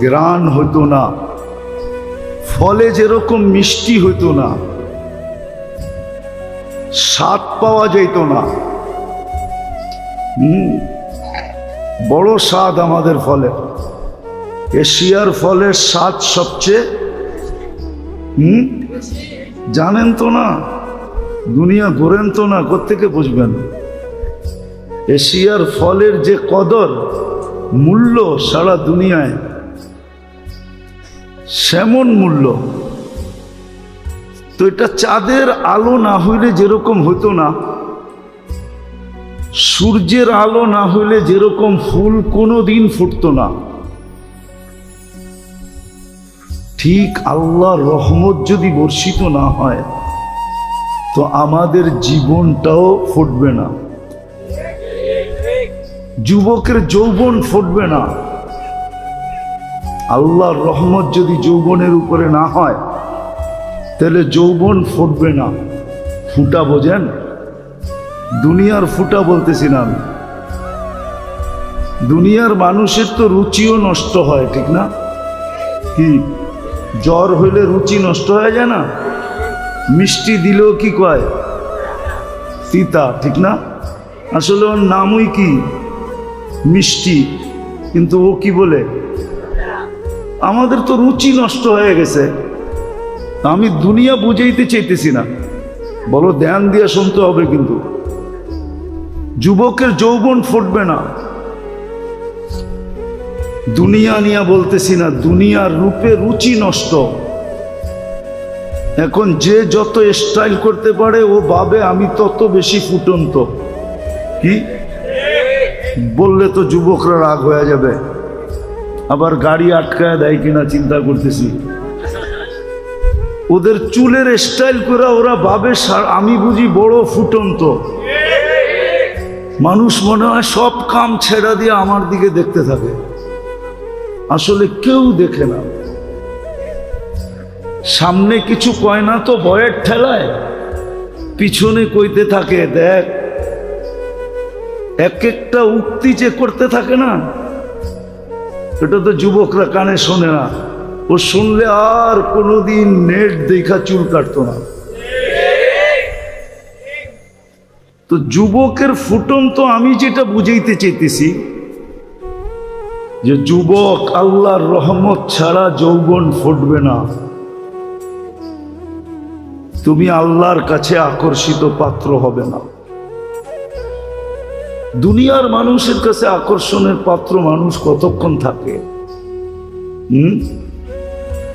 ঘ্রাণ হতো না, ফলে যেরকম মিষ্টি হতো না, স্বাদ পাওয়া যেত না। বড় স্বাদ আমাদের ফলে। এশিয়ার ফলের স্বাদ সবচেয়ে জানেন তো না, দুনিয়া ঘোরেন তো না, কোত্থেকে বুঝবেন? এশিয়ার ফলের যে কদর মূল্য সারা দুনিয়ায়, সেমন মূল্য। তো এটা চাঁদের আলো না হইলে যেরকম হতো না, সূর্যের আলো না হইলে যেরকম ফুল কোনোদিন ফুটতো না, ঠিক আল্লাহর রহমত যদি বর্ষিত না হয় তো আমাদের জীবনটাও ফুটবে না, যুবকের যৌবন ফুটবে না। আল্লাহর রহমত যদি যৌবনের উপরে না হয় তাহলে যৌবন ফুটবে না। ফুটা বোঝেন? দুনিয়ার ফুটা বলতেছি না আমি। দুনিয়ার মানুষের তো রুচিও নষ্ট হয়, ঠিক না? কি জ্বর হইলে রুচি নষ্ট হয়ে যায় না? মিষ্টি দিলেও কি কয়? তিতা, ঠিক না? আসলে ওর নামই কি? মিষ্টি, কিন্তু ও কি বলে? আমাদের তো রুচি নষ্ট হয়ে গেছে। আমি দুনিয়া বুঝাইতে চাইতেছি না, বলো ধ্যান দিয়ে শুনতে হবে। কিন্তু যুবকের যৌবন ফুটবে না। দুনিয়া নিয়ে বলতেছি না, দুনিয়ার রূপে রুচি নষ্ট। এখন যে যত স্টাইল করতে পারে ও ভাবে আমি তত বেশি ফুটন্ত। কি বললে তো যুবকরা রাগ হয়ে যাবে, আবার গাড়ি আটকায় দেয় কিনা চিন্তা করতেছি। ওদের চুলের স্টাইল করে ওরা ভাবে আমি বুঝি বড় ফুটন্ত। মানুষ মনে হয় সব কাম ছেড়া দিয়ে আমার দিকে দেখতে থাকে, আসলে কেউ দেখে না। সামনে কিছু কয় না তো ভয়ের ঠেলায় পিছনে কইতে থাকে, দেখ। এক একটা উক্তি যে করতে থাকে না, এটা তো যুবকরা কানে শোনে না। ও শুনলে আর কোনোদিন নেট দেখা চুল কাটতো না। তো যুবকের ফুটন্ত আমি যেটা বুঝাইতে চাইতেছি যে যুবক, আল্লাহর রহমত ছাড়া যৌবন ফুটবে না। তুমি আল্লাহর কাছে আকর্ষিত পাত্র হবে না। দুনিয়ার মানুষের কাছে আকর্ষণের পাত্র মানুষ কতক্ষণ থাকে?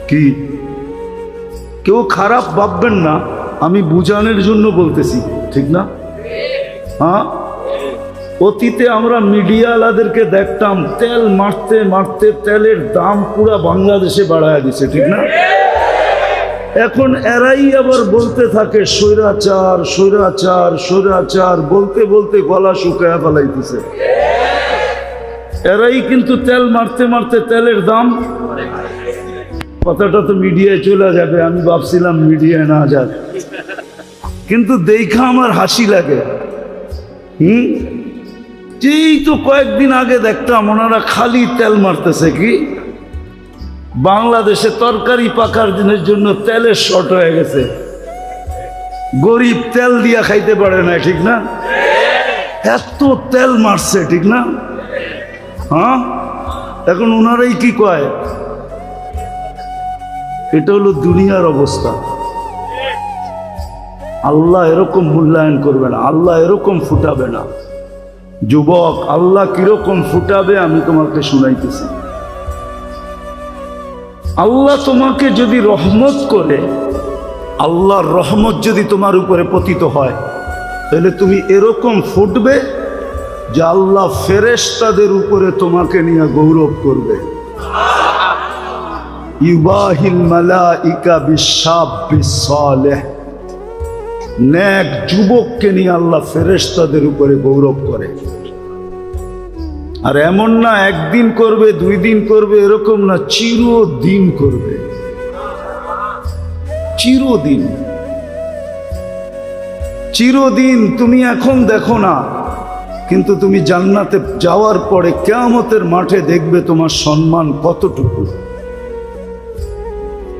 কি কেউ খারাপ ভাববেন না, আমি বুঝানোর জন্য বলতেছি, ঠিক না? হ্যাঁ, অতীতে আমরা মিডিয়াওয়ালাদেরকে দেখতাম তেল মারতে মারতে তেলের দাম পুরা বাংলাদেশে বাড়ায় দিছে, ঠিক না? এখন এরাই আবার বলতে থাকে স্বৈরাচার স্বৈরাচার স্বৈরাচার, বলতে বলতে গলা শুকায়া ফেলাইতেছে। এরাই কিন্তু তেল মারতে মারতে তেলের দাম, কথাটা তো মিডিয়ায় চলে যাবে, আমি ভাবছিলাম মিডিয়ায় না যাক, কিন্তু দেখা আমার হাসি লাগে। যেই তো কয়েকদিন আগে দেখতাম ওনারা খালি তেল মারতেছে। কি বাংলাদেশে তরকারি পাকার দিনের জন্য তেলের শর্ট হয়ে গেছে, গরিব তেল দিয়া খাইতে পারে না, ঠিক না? এত তেল মারছে, ঠিক না? হ্যাঁ, এখন ওনারাই কি কয়? এটা হলো দুনিয়ার অবস্থা। আল্লাহ এরকম মূল্যায়ন করবে না, আল্লাহ এরকম ফুটাবে না। যুবক, আল্লাহ কিরকম ফুটাবে আমি তোমাকে শুনাইতেছি। আল্লাহ তোমাকে যদি রহমত করে, আল্লাহর রহমত যদি তোমার উপরে পতিত হয়, তাহলে তুমি এরকম ফুটবে যে আল্লাহ ফেরেশতাদের উপরে তোমাকে নিয়ে গৌরব করবে। ইউবাহিল মালাইকা বিশাব্বিস সালেহ, নেক যুবককে নিয়ে আল্লাহ ফেরেশতাদের উপরে গৌরব করে। আর এমন না একদিন করবে, 2 দিন করবে, এরকম না, চিরদিন করবে, চিরদিন। চিরদিন তুমি এখন দেখো না, কিন্তু তুমি জান্নাতে যাওয়ার পরে কিয়ামতের মাঠে দেখবে তোমার সম্মান কতটুকু।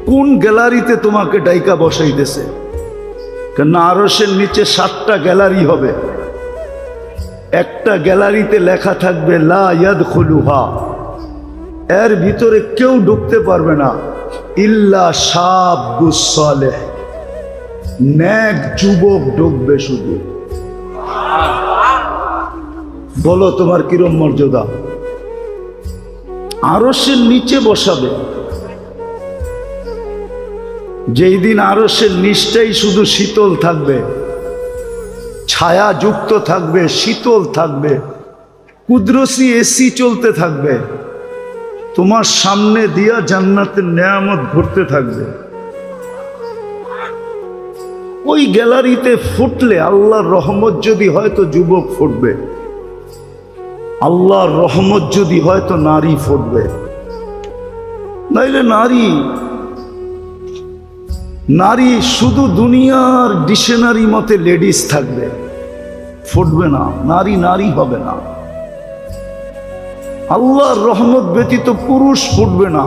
কোন গ্যালারিতে তোমাকে ডাইকা বসাইতেছে? কেন আরশের নিচে 7টা গ্যালারি হবে। একটা গ্যালারিতে লেখা থাকবে লা ইয়াদখুলুহা, এর ভিতরে কেউ ঢুকতে পারবে না, ইল্লা শাবুস সালেহ, নেক যুবক ঢুকবে শুধু। বলো তোমার কিরম মর্যাদা? আরশের নিচে বসাবে। যেই দিন আরশের নিচটাই শুধু শীতল থাকবে, ছায়া যুক্ত থাকবে, শীতল থাকবে, কুদরতি এসি চলতে থাকবে, তোমার সামনে দিয়া জান্নাতের নেয়ামত ঘুরতে থাকবে। ওই গ্যালারিতে ফুটলে আল্লাহর রহমত যদি হয় তো যুবক ফুটবে, আল্লাহর রহমত যদি হয় তো নারী ফুটবে। নাইলে নারী শুধু দুনিয়ার ডিকশনারি মতে লেডিস থাকবে, ফুটবে না, নারী হবে না। আল্লাহর রহমত ব্যতীত পুরুষ ফুটবে না,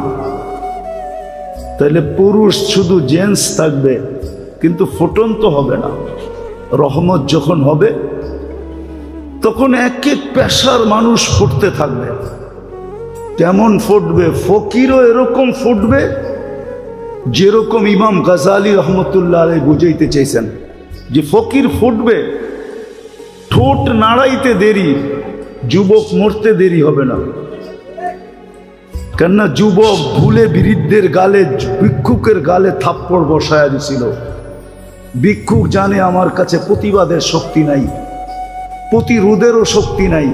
তাহলে পুরুষ শুধু জেন্টস থাকবে, কিন্তু ফুটন্ত হবে না। রহমত যখন হবে তখন এক এক পেশার মানুষ ফুটতে থাকবে। কেমন ফুটবে? ফকিরও এরকম ফুটবে যেরকম ইমাম গাজালি রহমতুল্লাহ আলাইহি বুঝাইতে চাইছেন, যে ফকির ফুটবে, ঠোঁট নাড়াইতে দেরি, যুবক মরতে দেরি হবে না। কেননা যুবক ভুলে বৃদ্ধের গালে, ভিক্ষুকের গালে থাপ্পড় বসায়া দিছিল। ভিক্ষুক জানে আমার কাছে প্রতিবাদের শক্তি নাই, প্রতিরোধেরও শক্তি নাই,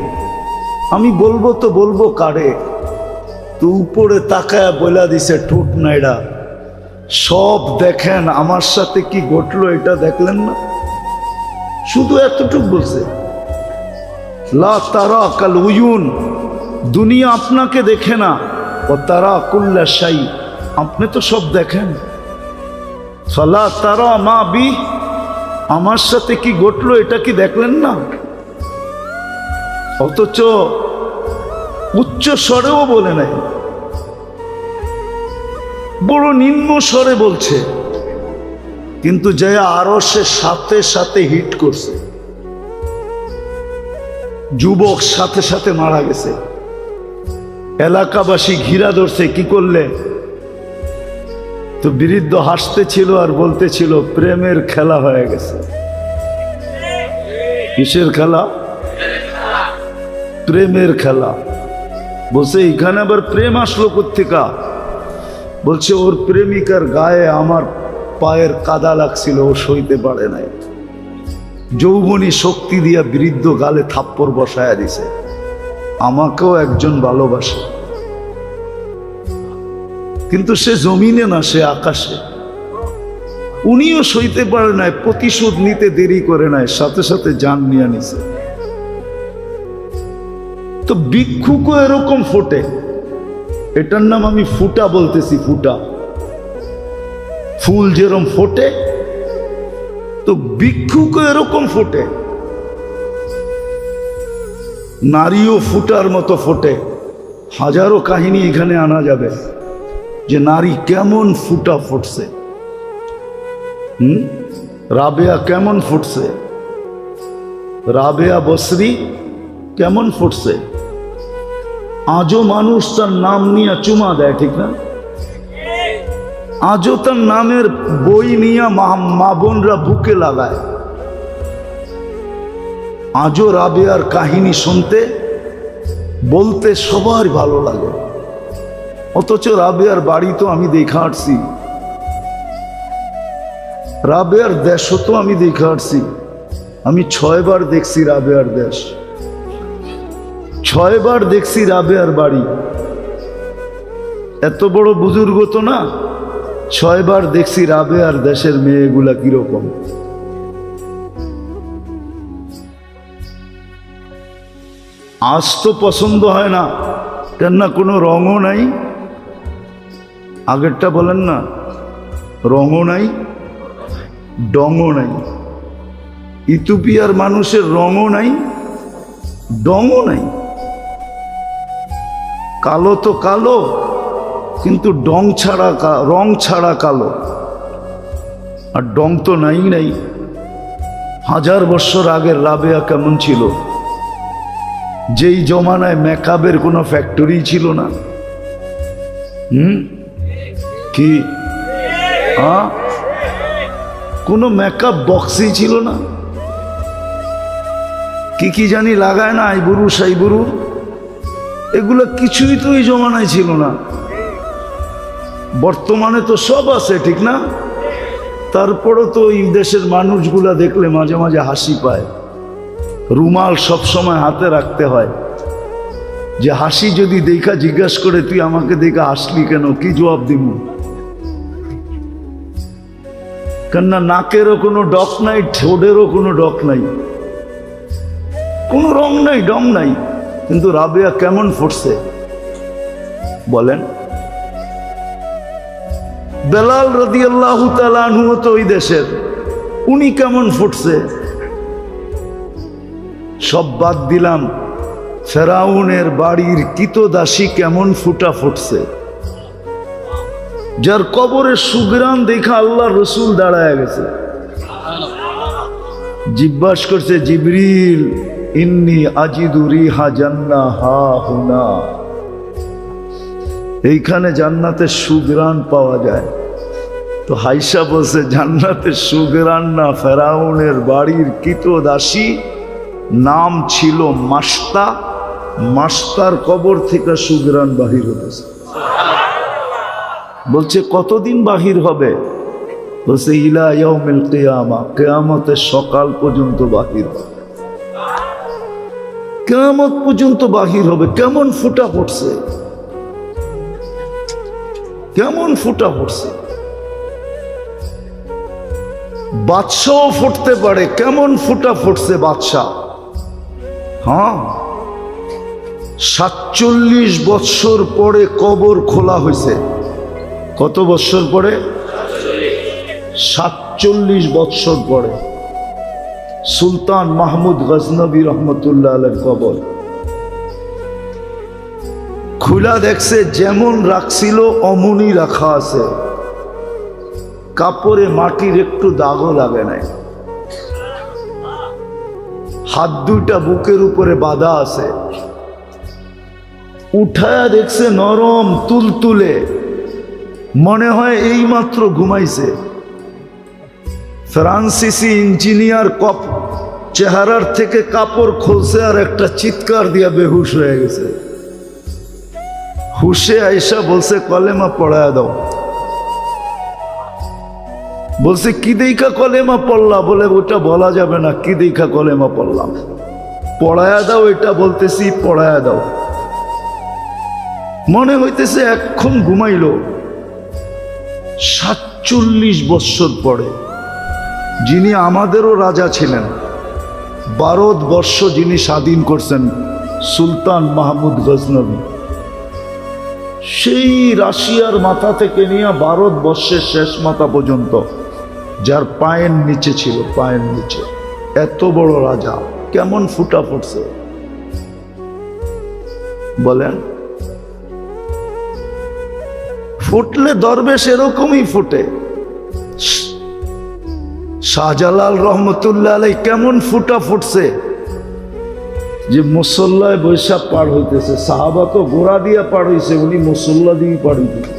আমি বলবো তো বলবো কারে। তো উপরে তাকায়া বলা দিছে ঠোঁট নাইড়া, সব দেখেন আমার সাথে কি ঘটলো এটা দেখলেন না? শুধু এতটুকু বলছে, লা তারা কাল উয়ুন, দুনিয়া আপনাকে দেখে না, ও তারা কুল্লা শাই, আপনি তো সব দেখেন। ফালা তারা মা বি, আমার সাথে কি ঘটলো এটা কি দেখলেন না? অথচ উচ্চ স্বরেও বলে নাই, বড় নিম্ন স্বরে বলছে, কিন্তু যে আরো সে সাথে সাথে হিট করছে। যুবক সাথে সাথে মারা গেছে। এলাকাবাসী ঘিরা ধরছে, কি করলে? তো বৃদ্ধ হাসতেছিল আর বলতেছিল প্রেমের খেলা হয়ে গেছে। কিসের খেলা? প্রেমের খেলা। বলছে এখানে আবার প্রেম আসলো কোত্থেকা? বলছে ওর প্রেমিকার গায়ে আমার পায়ের কাদা লাগছিল, ও সইতে পারে নাই, যৌবনী শক্তি দিয়া বৃদ্ধ গালে থাপ্পড় বসায়া দিছে। আমাকেও একজন ভালোবাসে, কিন্তু সে জমিনে না, সে আকাশে। উনিও সইতে পারে নাই, প্রতিশোধ নিতে দেরি করে নাই, সাথে সাথে জান নিয়ে নিছে। তো ভিক্ষুকও এরকম ফোটে, এটার নাম আমি ফুটা বলতেছি, ফুটা। ফুল যেরকম ফোটে, তো ভিক্ষুকও এরকম ফোটে। নারীও ফুটার মতো ফোটে। হাজারো কাহিনী এখানে আনা যাবে যে নারী কেমন ফুটা ফুটছে। রাবেয়া কেমন ফুটছে, রাবেয়া বসরি কেমন ফুটছে। আজও মানুষ তার নাম নিয়ে চুমা দেয়, ঠিক না? আজও তার নামের বই নিয়ে মা বোনরা বুকে লাগায়। আজও রাবেয়ার কাহিনী শুনতে বলতে সবার ভালো লাগে, অথচ রাবেয়ার বাড়ি তো আমি দেখা আসছি, রাবেয়ার দেশও তো আমি দেখা আসছি। আমি 6 বার দেখছি রাবেয়ার দেশ, 6 বার দেখছি রাবেয়ার বাড়ি। এত বড় বুজুর্গ তো না, 6 বার দেখছি রাবেয়ার দেশের মেয়েগুলা কিরকম। আজ তো পছন্দ হয় না, কেননা কোনো রঙও নাই। আগেরটা বলেন না, রঙও নাই, ডঙও নাই। ইথিওপিয়ার মানুষের রঙও নাই, ডঙও নাই। কালো তো কালো, কিন্তু রং ছাড়া কালো, আর ডং তো নাই নাই। 1000 বছর আগের রাবেয়া কেমন ছিল, যেই জমানায় মেকআপের কোনো ফ্যাক্টরি ছিল না। কি কোনো মেকআপ বক্সই ছিল না, কি জানি লাগায় না, আইবুরু সাইবুরু, এগুলো কিছুই তো এই জমানায় ছিল না। বর্তমানে তো সব আছে, ঠিক না? তারপরও তো এই দেশের মানুষগুলা দেখলে মাঝে মাঝে হাসি পায়। রুমাল সব সময় হাতে রাখতে হয়, যে হাসি যদি দেখা জিজ্ঞাসা করে তুই আমাকে দেখা হাসলি কেন, কি জবাব দিব? কেননা নাকেরও কোনো ডক নাই, ঠোঁটেরও কোনো ডক নাই, কোনো রং নাই, ডং নাই। কিন্তু রাবেয়া কেমন ফুটছে বলেন? বেলাল রাদিয়াল্লাহু তাআলা আনহু তো ওই দেশের, উনি কেমন ফুটছে? সব বাদ দিলাম, ফেরাউনের বাড়ির কিতদাসী কেমন ফুটছে, যার কবরের সুগ্রাণ দেখা আল্লাহ রসুল দাঁড়ায় গেছে। জিজ্ঞাসা করছে, জিবরিল ইন্নী আজিদু রিহা জান্নাহ হা হুনা, এইখানে জান্নাতের সুগ্রাণ পাওয়া যায়। তো হাইসা বলছে, জান্নাতের সুগ্রাণ না, ফেরাউনের বাড়ির কিতদাসী, নাম ছিল মাস্তা, মাস্তার কবর থেকে সুগ্রাণ বাহির হতেছে। বলছে কতদিন বাহির হবে? বলছে ইলা ইয়াউমিল কিয়ামা, কিয়ামতের সকাল পর্যন্ত বাহির হবে, কিয়ামত পর্যন্ত বাহির হবে। কেমন ফুটা পড়ছে, কেমন ফুটা পড়ছে। বাদশাও ফুটতে পারে, কেমন ফুটা ফুটছে বাদশা। হ্যাঁ, 47 বৎসর পরে কবর খোলা হয়েছে। কত বৎসর পরে? 47 বৎসর পরে সুলতান মাহমুদ গজনবী রহমতুল্লাহ আলাইহির কবর খুলা দেখছে, যেমন রাখছিল অমনি রাখা আছে, কাপড়ে মাটির একটু দাগও লাগে নাই। হাত দুইটা বুকের উপরে বাঁধা আছে, উঠায়া দেখছে নরম তুলতুলে, মনে হয় এইমাত্র ঘুমাইছে। ফ্রান্সিসি ইঞ্জিনিয়ার চেহারার থেকে কাপড় খুলছে আর একটা চিৎকার দিয়া বেহুশ হয়ে গেছে। হুশে আইসা বলছে কলেমা পড়ায়া দাও। বলছে কি দেখা কলেমা পড়লা? বলে ওটা বলা যাবে না, কি দেখা কলেমা পড়লাম। পড়ায়া দাও, এটা বলতেছি পড়ায়া দাও। মনে হইতেছে এখন ঘুমাইল। 47 বৎসর পরে, যিনি আমাদেরও রাজা ছিলেন, ভারতবর্ষ যিনি স্বাধীন করছেন, সুলতান মাহমুদ গজনবী, সেই রাশিয়ার মাথা থেকে নিয়ে ভারতবর্ষের শেষ মাথা পর্যন্ত, যার পায়ের নিচে ছিল, পায়ের নিচে, এত বড় রাজা কেমন ফুটা ফুটছে বলেন? ফুটলে দরবেশ এরকমই ফুটে। শাহজালাল রহমতুল্লাহ আলাইহি কেমন ফুটা ফুটছে, যে মুসল্লায় বৈশাখ পার হইতেছে। সাহাবা তো ঘোড়া দিয়ে পার হইছে, উনি মুসল্লা দিয়ে পার হইতেছে।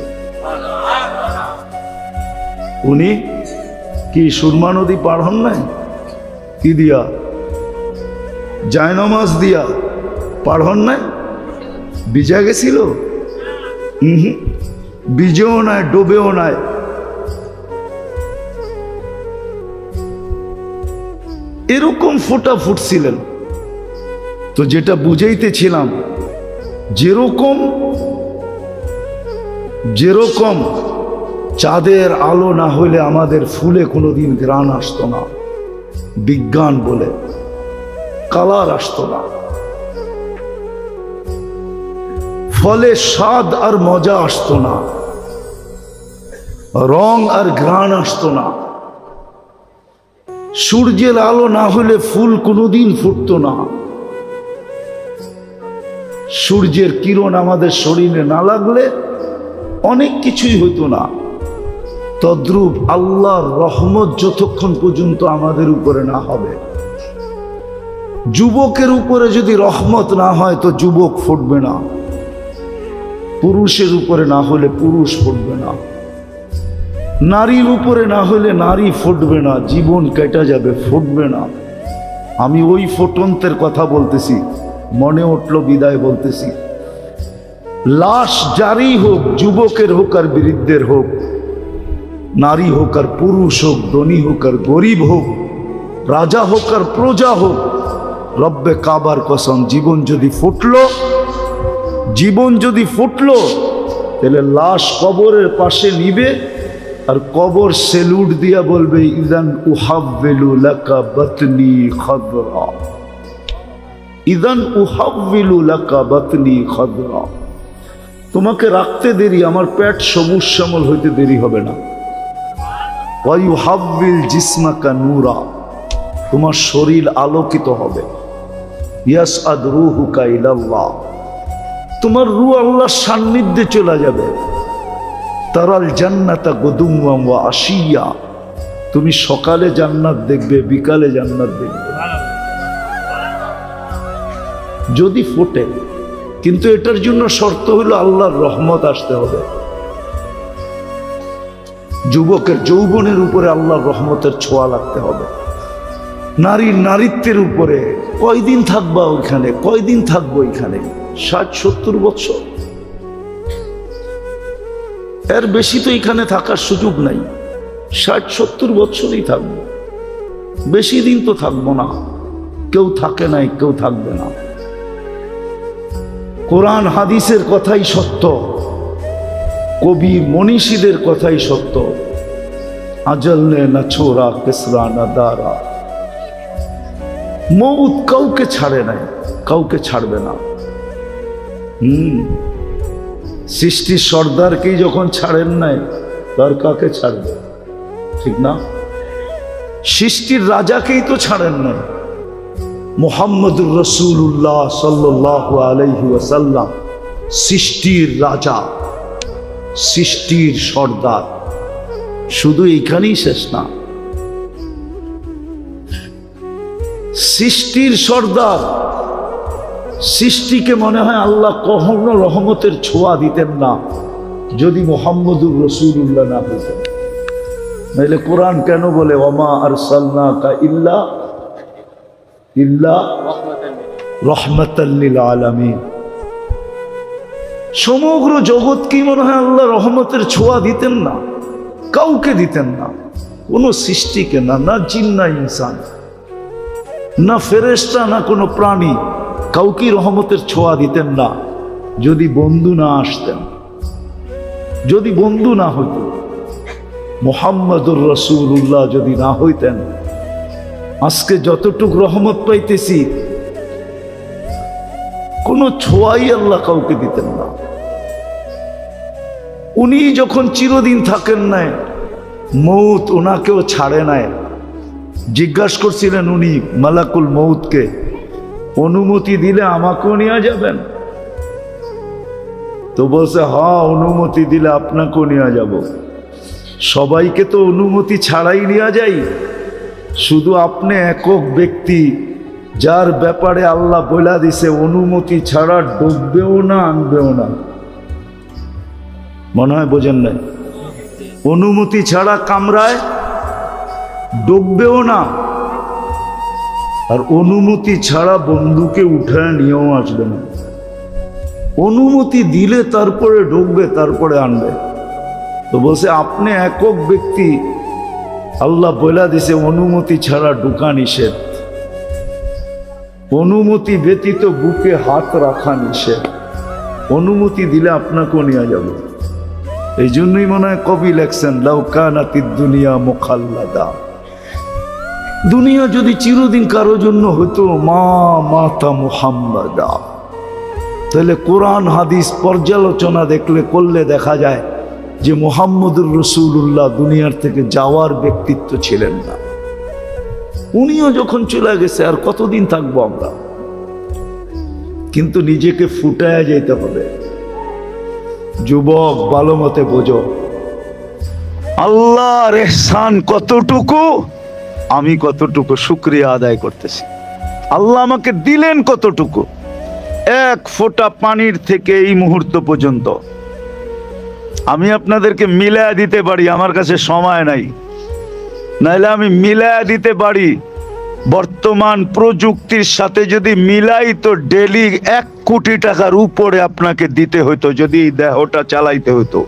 উনি কি সুরমা নদী পার হন নাই? কি দিয়া? জায়নামাজ দিয়া পার হন নাই? ভিজা গেছিল? ভিজেও নাই, ডোবেও নাই। এরকম ফোঁটা ফুটছিলেন। তো যেটা বুঝাইতেছিলাম, যেরকম যেরকম চাঁদের আলো না হইলে আমাদের ফুলে কোনোদিন ঘ্রাণ আসতো না, বিজ্ঞান বলে কালার আসতো না, ফলে স্বাদ আর মজা আসতো না, রং আর ঘ্রাণ আসতো না। সূর্যের আলো না হলে ফুল কোনোদিন ফুটতো না। সূর্যের কিরণ আমাদের শরীরে না লাগলে অনেক কিছুই হতো না। তদ্রূপ আল্লাহর রহমত যতক্ষণ পর্যন্ত আমাদের উপরে না হবে, যুবকের উপরে যদি রহমত না হয় তো যুবক ফুটবে না, পুরুষের উপরে না হলে পুরুষ ফুটবে না, নারীর উপরে না হলে নারী ফুটবে না, জীবন কেটে যাবে, ফুটবে না। আমি ওই ফুটন্তের কথা বলতেছি, মনে উঠলো বিদায় বলতেছি। লাশ যারই হোক, যুবকের হোক আর বৃদ্ধের হোক, নারী হোক আর পুরুষ হোক, ধনী হোক আর গরিব হোক, রাজা হোক আর প্রজা হোক, রব্বে কাবার কসম, জীবন যদি ফুটলো তাহলে লাশ কবরের পাশে নিবে আর কবর সেলুট দিয়া বলবে, ইদান উহাব্বিলু লাকা বাতনি খাদরা, ইদান উহাব্বিলু লাকা বাতনি খাদরা। তোমাকে রাখতে দেরি, আমার পেট সবুজ শ্যামল হইতে দেরি হবে না। ওয়া ইউহাব্বিল জিসমাকা নূরা, তোমার শরীর আলোকিত হবে। ইয়াসআদ রূহুকা ইলাল্লাহ, তোমার রূহ আল্লাহর সান্নিধ্যে চলে যাবে। তারাল জান্নাতা গুদুওয়াম ওয়া আশিয়া, তুমি সকালে জান্নাত দেখবে, বিকালে জান্নাত দেখবে যদি ফোটে। কিন্তু এটার জন্য শর্ত হলো আল্লাহর রহমত আসতে হবে। যুবকের যৌবনের উপরে আল্লাহর রহমতের ছোঁয়া লাগতে হবে। নারীর নারীত্বের উপরে কয়দিন থাকবা ওইখানে, কয়দিন থাকবো ওইখানে? 60-70 বছর, এর বেশি তো এখানে থাকার সুযোগ নাই। 60-70 বছরই থাকবো, বেশি দিন তো থাকবো না। কেউ থাকে নাই, কেউ থাকবে না। কোরআন হাদিসের কথাই সত্য, কবি মনীষীদের কথাই সত্য। আজল নে না ছোড়া কেসরা না দারা, মউত কাউকে ছাড়ে নাই, কাউকে ছাড়বে না। সৃষ্টির সর্দারকেই যখন ছাড়েন নাই, তার কাকে ছাড়বে? ঠিক না? সৃষ্টির রাজাকেই তো ছাড়েন নাই। মুহাম্মদুর রাসূলুল্লাহ সাল্লাল্লাহু আলাইহি ওয়াসাল্লাম সৃষ্টির রাজা, সৃষ্টির সর্দার। শুধু এইখানেই শেষ না, সৃষ্টির সর্দার। সৃষ্টিকে মনে হয় আল্লাহ কখনো রহমতের ছোঁয়া দিতেন না যদি মুহাম্মদুর রাসূলুল্লাহ না হতেন। নাইলে কোরআন কেন বলে ওয়ামা আরসালনাকা ইল্লা রাহমাতাল লিল আলামিন? সমগ্র জগৎকে মনে হয় আল্লাহ রহমতের ছোঁয়া দিতেন না, কাউকে দিতেন না, কোনো সৃষ্টিকে না, না জিন না ইনসান, না ফেরেশতা, না কোনো প্রাণী, কাউকে রহমতের ছোঁয়া দিতেন না যদি বন্ধু না আসতেন, যদি বন্ধু না হইত। মুহাম্মদুর রাসূলুল্লাহ যদি না হইতেন, আজকে যতটুক রহমত পাইতেছি কোনো ছোঁয়াই আল্লাহ কাউকে দিতেন না। উনি যখন চিরদিন থাকেন নাই, মৌত ওনাকেও ছাড়ে নাই। জিজ্ঞাসা করছিলেন উনি মালাকুল মৌতকে, অনুমতি দিলে আমাকেও নিয়ে যাবেন? তো বলছে, হ্যাঁ, অনুমতি দিলে আপনাকেও নিয়ে যাব। সবাইকে তো অনুমতি ছাড়াই নিয়ে যাই, শুধু আপনি একক ব্যক্তি যার ব্যাপারে আল্লাহ বলে দিছে অনুমতি ছাড়া ডুববেও না, আনবেও না। মনে হয় বোঝেন নাই? অনুমতি ছাড়া কামরায় ডুববেও না, আর অনুমতি ছাড়া বন্ধুকে উঠায় নিয়েও আসবে না। অনুমতি দিলে তারপরে ঢুকবে, তারপরে আনবে। তো বলছে আপনি একক ব্যক্তি, আল্লাহ বলে দিছে অনুমতি ছাড়া ঢুকা নিষেধ, অনুমতি ব্যতীত বুকে হাত রাখা নিষেধ। অনুমতি দিলে আপনাকেও নিয়ে যাব। এই জন্যই মনে হয় কবি লেখছেন লাউ কানাতিদ দুনিয়া মুখাল্লাদা, দুনিয়া যদি চিরদিন কারো জন্য হতো মা মাতা মুহাম্মাদা। তাহলে কোরআন হাদিস পর্যালোচনা করলে দেখা যায় যে মুহাম্মদুর রাসূলুল্লাহ দুনিয়ার থেকে যাওয়ার ব্যক্তিত্ব ছিলেন না। উনিও যখন চলে গেছে আর কতদিন থাকবো আমরা? কিন্তু নিজেকে ফুটায়া যেতে হবে। যুবক ভালো মতে বোঝো, আল্লাহর ইহসান কতটুকু, আমি কতটুকু শুকরিয়া আদায় করতেছি। আল্লাহ আমাকে দিলেন কতটুকু, এক ফোঁটা পানির থেকে এই মুহূর্ত পর্যন্ত আমি আপনাদেরকে মিলায়া দিতে পারি, আমার কাছে সময় নাই, নাইলে আমি মিলায়া দিতে পারি। বর্তমান প্রযুক্তির সাথে যদি মিলাই তো ডেলি 1 কোটি টাকার উপরে আপনাকে দিতে হইতো, যদি এই দেহটা চালাইতে হইতো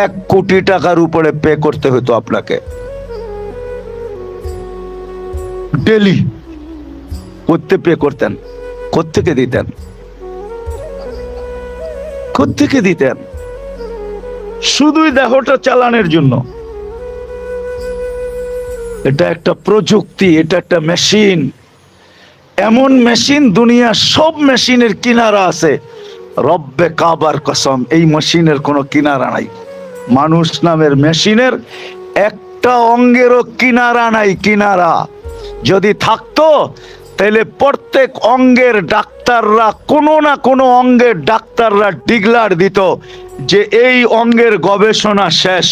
1 কোটি টাকার উপরে পে করতে হইতো আপনাকে ডেলি। করতে পে করতেন, কোত্থেকে দিতেন, কোত্থেকে দিতেন? শুধুই দেহটা চালানোর জন্য। এটা একটা প্রযুক্তি, এটা একটা মেশিন, এমন মেশিন, দুনিয়ার সব মেশিনের কিনারা আছে, রব্বে কাবার কসম এই মেশিনের কোনো কিনারা নাই। মানুষ নামের মেশিনের একটা অঙ্গেরও কিনারা নাই। কিনারা যদি থাকতো তাহলে প্রত্যেক অঙ্গের ডাক্তাররা, কোনো না কোনো অঙ্গের ডাক্তাররা ডিক্লার দিত যে এই অঙ্গের গবেষণা শেষ।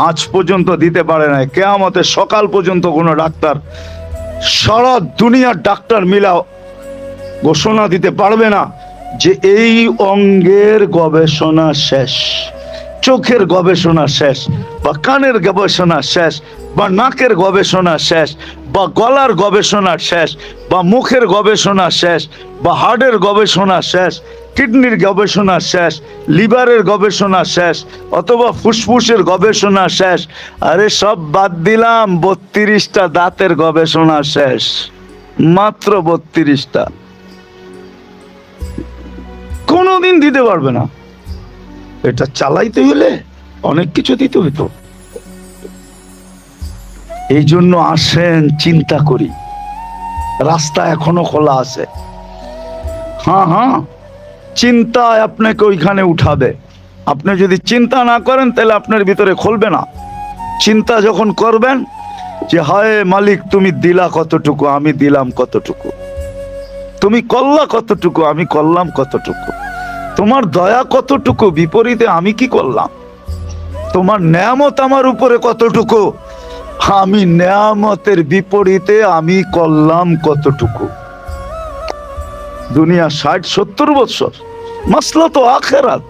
আজ পর্যন্ত দিতে পারে না। কিয়ামতের সকাল পর্যন্ত কোনো ডাক্তার, সারা দুনিয়ার ডাক্তার মিলাও ঘোষণা দিতে পারবে না যে এই অঙ্গের গবেষণা শেষ। চোখের গবেষণা শেষ, বা কানের গবেষণা শেষ, বা নাকের গবেষণা শেষ, বা গলার গবেষণা শেষ, বা মুখের গবেষণা শেষ, বা হার্টের গবেষণা শেষ, কিডনির গবেষণা শেষ, লিভারের গবেষণা শেষ, অথবা ফুসফুসের গবেষণা শেষ। আরে সব বাদ দিলাম, 32টা দাঁতের গবেষণা শেষ, মাত্র 32টা। কোনোদিন দিতে পারবে না। এটা চালাইতে হলে অনেক কিছু দিতে হইতো। এই জন্য আসেন চিন্তা করি, রাস্তা এখনো খোলা আছে। হ্যাঁ, চিন্তা আপনাকে ওইখানে উঠাবে। আপনি যদি চিন্তা না করেন তাহলে আপনার ভিতরে খুলবে না। চিন্তা যখন করবেন যে হায় মালিক তুমি দিলা কতটুকু, আমি দিলাম কতটুকু, তুমি করলা কতটুকু, আমি করলাম কতটুকু, তোমার দয়া কতটুকু, বিপরীতে আমি কি করলাম, তোমার নেয়ামত আমার উপরে কতটুকু, আমি নেয়ামতের বিপরীতে আমি করলাম কতটুকু। দুনিয়া 60-70 বছর, মাসলা তো আখেরাত।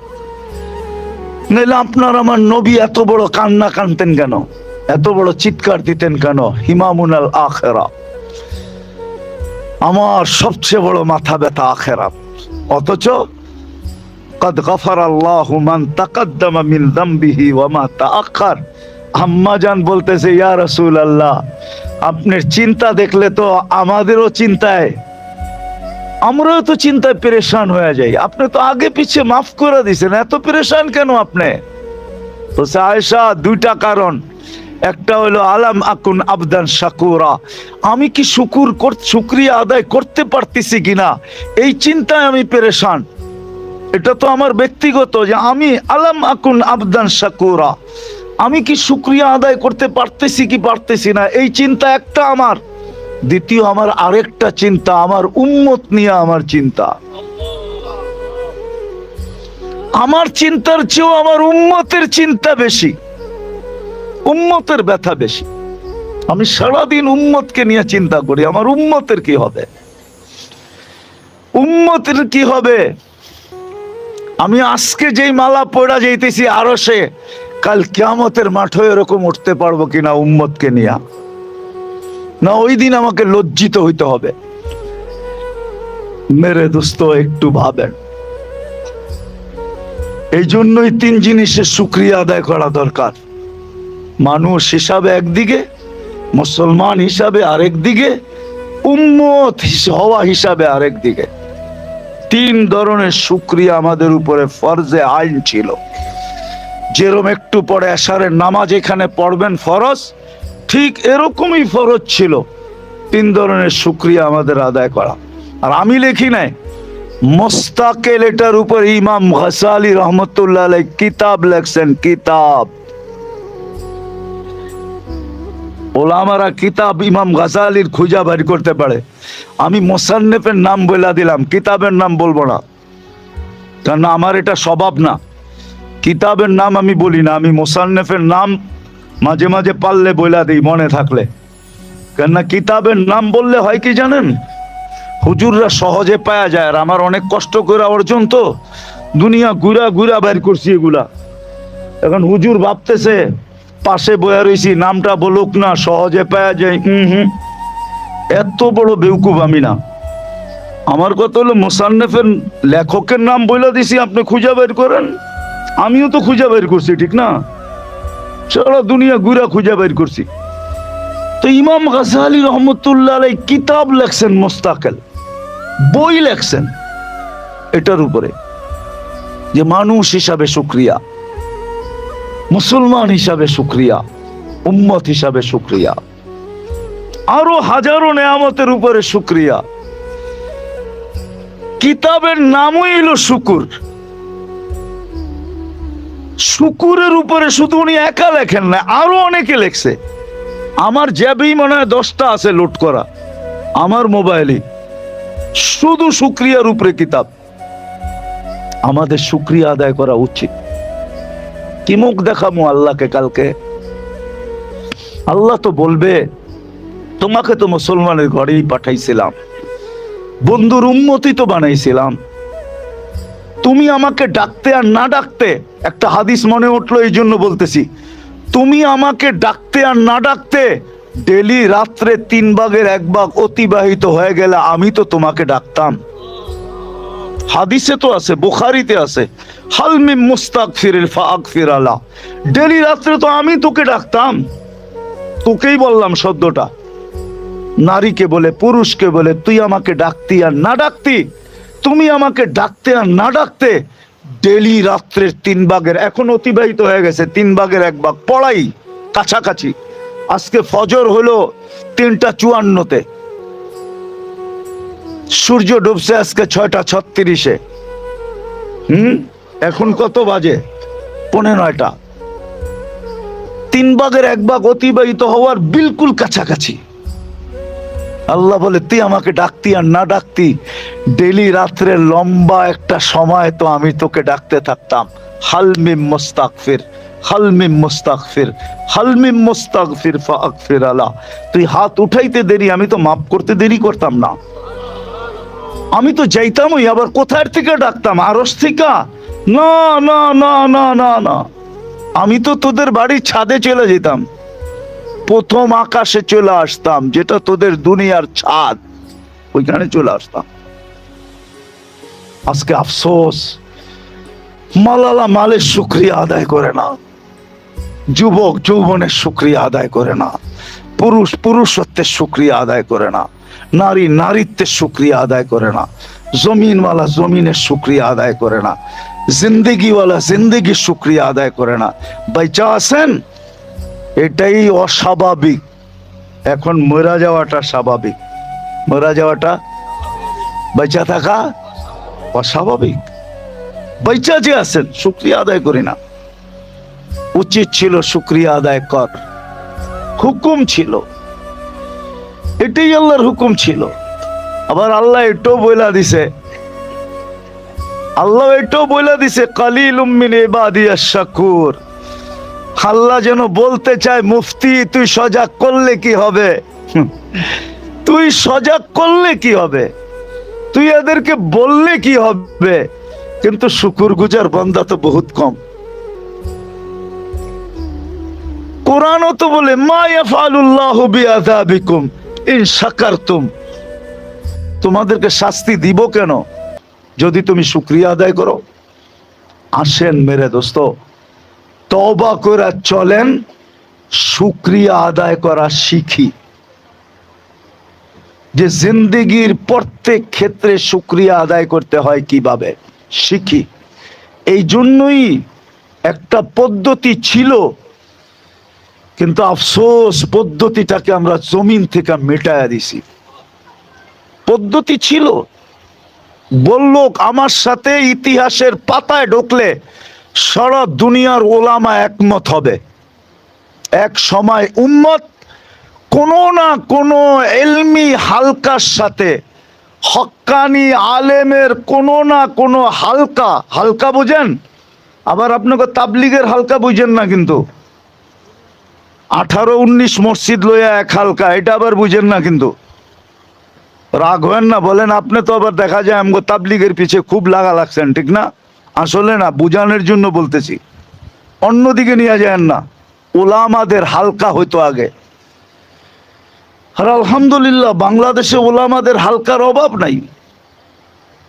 নাইলে আপনার আমার নবী এত বড় কান্না কানতেন কেন, এত বড় চিৎকার দিতেন কেন? হিমামুনাল আখেরা, আমার সবচেয়ে বড় মাথা ব্যথা আখেরাত। অথচ কদ গফারাল্লাহু মান তাকাদ্দামা মিন যামবিহি ওয়া মা তাআখার। আম্মা জান বলতেছে ইয়া রাসূলুল্লাহ, আপনার চিন্তা দেখলে তো আমাদেরও চিন্তায়, আমরাও তো চিন্তায় পেরেশান হয়ে যাই। আপনি তো আগে পিছে মাফ করে দিয়েছেন, এত পেরেশান কেন আপনি? বলছে আয়েশা, 2টা কারণ। একটা হলো আলাম আকুন আবদান শাকুরা, আমি কি শুকরিয়া আদায় করতে পারতেছি কিনা, এই চিন্তায় আমি পেরেশান। এটা তো আমার ব্যক্তিগত, যে আমি আলাম আকুন আবদান শাকুরা, আমি কি শুকরিয়া আদায় করতে পারতেছি কি পারতেছি না, এই চিন্তা একটা আমার। দ্বিতীয় আমার আরেকটা চিন্তা, আমার উম্মত নিয়ে আমার চিন্তা। আমার চিন্তার চেয়েও আমার উম্মতের চিন্তা বেশি, উম্মতের ব্যথা বেশি। আমি সারাদিন উম্মতকে নিয়ে চিন্তা করি, আমার উম্মতের কি হবে, উম্মতের কি হবে। আমি আজকে যেই মালা পড়া যাইতেছি আরশে, কাল কিয়ামতের মাঠে এরকম উঠতে পারবো কিনা উম্মতকে নিয়ে। না ওই দিন আমাকে লজ্জিত হইতে হবে? মেরে দোস্ত একটু ভাবেন। এই জন্যই তিন জিনিসের শুকরিয়া আদায় করা দরকার। মানুষ হিসাবে একদিকে, মুসলমান হিসাবে আরেক দিকে, উম্মত হওয়া হিসাবে আরেক দিকে। তিন ধরনের শুকরিয়া আমাদের উপরে ফরজে আইন ছিল। যেরকম একটু পরে এশারের নামাজ এখানে পড়বেন ফরজ, ঠিক এরকমই ফরজ ছিল তিন ধরনের শুকরিয়া আমাদের আদায় করা। আর আমি লিখি নাই, মুস্তাকিল এটার উপর ইমাম গাসালি রহমতুল্লাহ আলাইহি কিতাব লেখছেন। কিতাব ওলামারা কিতাব ইমাম গাসালির খুঁজা বের করতে পারে। আমি মুসান্নিফের নাম বলে দিলাম, কিতাবের নাম বলবো না, কারণ আমার এটা স্বভাব না। কিতাবের নাম আমি বলি না, আমি মুসান্নিফের নাম মাঝে মাঝে পারলে বলে দিই মনে থাকলে। কেননা কিতাবের নাম বললে হয় কি জানেন, হুজুররা সহজে পাওয়া যায়। আর আমার অনেক কষ্ট করে অর্জন, তো দুনিয়া ঘুরা ঘুরা বের করছি এগুলা। এখন হুজুর ভাবতেছে পাশে বয়া রয়েছি, নামটা বলুক না, সহজে পাওয়া যায়। এত বড় বেউকুফ আমি না। আমার কথা হলো মুসান্নিফের লেখকের নাম বলে দিছি, আপনি খুঁজে বের করেন। আমিও তো খুঁজে বের করছি, ঠিক না? সারা দুনিয়া ঘুরা খুঁজে বের করছি। তো ইমাম গাসালি রহমতুল্লাহ আলাইহি কিতাব লেখছেন, মুস্তাকিল বই লেখছেন এটার উপরে, যে মানুষ হিসাবে শুকরিয়া, মুসলমান হিসাবে শুকরিয়া, উম্মত হিসাবে শুকরিয়া, আরো হাজারো নেয়ামতের উপরে শুকরিয়া। কিতাবের নামই হলো শুকুর। শুকুরের উপরে শুধু উনি একা লেখেন না, আরো অনেকে লেখছে। আমার জ্যাবেই মনে হয় 10টা আছে লোড করা আমার মোবাইলে, শুধু শুকরিয়ার উপরে কিতাব। আমাদের শুকরিয়া আদায় করা উচিত। কি মুখ দেখামো আল্লাহকে কালকে? আল্লাহ তো বলবে, তোমাকে তো মুসলমানের ঘরেই পাঠাইছিলাম, বন্ধুর উম্মতি তো বানাইছিলাম, তুমি আমাকে ডাকতে আর না ডাকতে, একটা হাদিস মনে উঠলো এই জন্য বলতেছি, তুমি আমাকে ডাকতে আর না ডাকতে ডেলি রাত্রে 3 ভাগের 1 ভাগ অতিবাহিত হয়ে গেলে আমি তো তোমাকে ডাকতাম। হাদিসে তো আছে, বুখারীতে আছে, হাল মিন মুস্তাগফিরিন ফাগফির আলা। ডেলি রাত্রে তো আমি তোকে ডাকতাম। তোকেই বললাম শব্দটা, নারীকে বলে, পুরুষকে বলে, তুই আমাকে ডাকতি আর না ডাকতি, তুমি আমাকে ডাকতে আর না ডাকতে ডেলি রাত্রের 3 ভাগের, এখন অতিবাহিত হয়ে গেছে 3 ভাগের 1 ভাগ পড়াই কাছাকাছি। আজকে ফজর হলো 3:54-তে, সূর্য ডুবছে আজকে 6:36-এ। এখন কত বাজে? 9:15। 3 ভাগের 1 ভাগ অতিবাহিত হওয়ার বিলকুল কাছাকাছি। আল্লাহ বলে, তুই আমাকে ডাকতি আর না ডাকতি ডেলি রাত্রে লম্বা একটা সময় তো আমি তোকে ডাকতে থাকতাম। হাল মিন মুস্তাগফির, হাল মিন মুস্তাগফির, হাল মিন মুস্তাগফির ফাগফির আলা। তুই হাত উঠাইতে দেরি, আমি তো মাফ করতে দেরি করতাম না। আমি তো যাইতামই, আবার কোথার থেকে ডাকতাম? আরশ থেকে? না না না না না না, আমি তো তোদের বাড়ির ছাদে চলে যেতাম, প্রথম আকাশে চলে আসতাম, যেটা তোদের দুনিয়ার ছাদ, ওইখানে চলে আসতাম। আজকে আফসোস, মালালা মালের শুকরিয়া আদায় করে না, যুবক যৌবনের শুকরিয়া আদায় করে না, পুরুষ পুরুষত্বের শুকরিয়া আদায় করে না, নারী নারীত্বের শুকরিয়া আদায় করে না, জমিনওয়ালা জমিনের শুকরিয়া আদায় করে না, জিন্দেগিওয়ালা জিন্দেগির শুকরিয়া আদায় করে না। বাইচা আছেন, এটাই অস্বাভাবিক। এখন মরা যাওয়াটা স্বাভাবিক, মরা যাওয়াটা, বাইচা থাকা অস্বাভাবিক। বাইচা যে আছেন শুকরিয়া আদায় করি না। উচিত ছিল শুকরিয়া আদায় কর, হুকুম ছিল, এটাই আল্লাহর হুকুম ছিল। আবার আল্লাহ এটাও বইলা দিছে, আল্লাহ এটাও বইলা দিছে, কালিলুম মিন ইবাদিয়াশ শাকুর। আল্লাহ যেন বলতে চায়, মুফতি তুই সজাগ করলে কি হবে, তুই সজাগ করলে কি হবে, তুই এদেরকে বললে কি হবে, কিন্তু শুকরগুজার বান্দা তো বহুত কম। কোরআনও তো বলে, মা ইয়াফআলুল্লাহু বিআযাবিকুম, ইন শাকারতুম, তোমাদেরকে শাস্তি দিব কেন যদি তুমি শুকরিয়া আদায় করো। আসেন মেরে দোস্ত, তওবা করে চলেন, শুকরিয়া আদায় করা শিখি। যে জিন্দেগির প্রত্যেক ক্ষেত্রে শুকরিয়া আদায় করতে হয় কিভাবে শিখি। এই জন্যই একটা পদ্ধতি ছিল, কিন্তু আফসোস পদ্ধতিটাকে আমরা জমিন থেকে মেটায়া দিছি। পদ্ধতি ছিল, বলল আমার সাথে ইতিহাসের পাতায় ঢুকলে সারা দুনিয়ার ওলামা একমত হবে। এক সময় উম্মত কোনো না কোনো ইলমি হালকার সাথে, হক্কানি আলেমের কোনো না কোনো হালকা, হালকা বুঝেন, আবার আপনাকে তাবলিগের হালকা বুঝেন না, কিন্তু 18-19 মসজিদ লইয়া এক হালকা, এটা আবার বুঝেন না, কিন্তু রাগ হবেন না, বলেন আপনি তো আবার দেখা যায় আমগো তাবলিগের পিছে খুব লাগা লাগছেন, ঠিক না? আসলে না, বুঝানোর জন্য বলতেছি, অন্যদিকে নিয়ে যায় না। ওলামাদের হালকা হইতো আগে, আর আলহামদুলিল্লাহ বাংলাদেশে ওলামাদের হালকার অভাব নাই।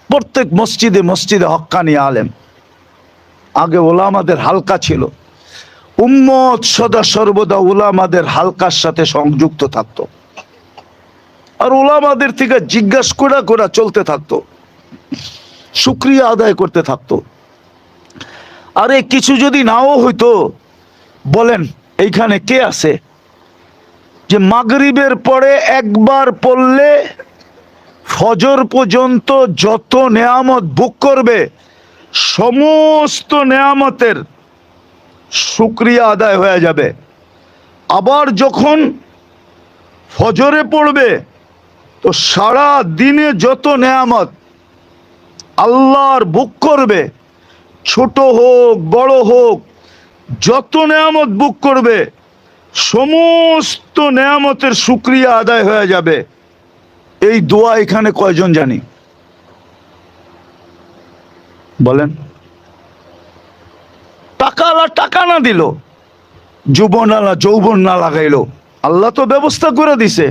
প্রত্যেক মসজিদে মসজিদে হক্কানি আলেম। আগে ওলামাদের হালকা ছিল, উম্মত সদা সর্বদা ওলামাদের হালকার সাথে সংযুক্ত থাকতো, আর ওলামাদের থেকে জিজ্ঞাসা করা করা চলতে থাকতো, শুকরিয়া আদায় করতে থাকতো। আরে কিছু যদি নাও হইতো, বলেন এইখানে কে আছে যে মাগরিবের পরে একবার পড়লে ফজর পর্যন্ত যত নেয়ামত ভোগ করবে সমস্ত নেয়ামতের শুকরিয়া আদায় হয়ে যাবে। আবার যখন ফজরে পড়বে তো সারা দিনে যত নেয়ামত আল্লাহর ভোগ করবে, ছোট হোক বড় হোক, যত নেয়ামত ভোগ করবে সমস্ত নেয়ামতের শুকরিয়া আদায় হয়ে যাবে। এই দোয়া এখানে কয়জন জানি বলেন? টাকালা টাকা না দিল, যৌবনালা যৌবন না লাগাইলো, আল্লাহ তো ব্যবস্থা করে দিছে।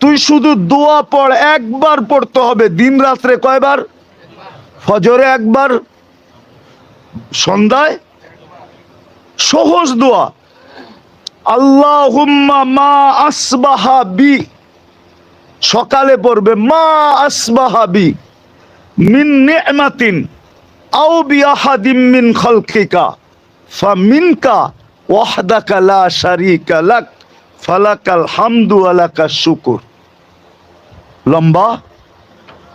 তুই শুধু দোয়া পড়, একবার পড়তে হবে দিন রাত্রে। কয়বার? ফজরে একবার, সন্ধ্যায়। সহজ দোয়া, আল্লাহুম্মা মা আসবাহা বি, সকালে পড়বে মা আসবাহা বি মিন নি'মাতিন আও বি আহাদিম মিন খালকিকা ফামিনকা ওয়াহদাকা লা শারীকা লাক ফালাকাল হামদু ওয়া লাকাশ শুকর। লম্বা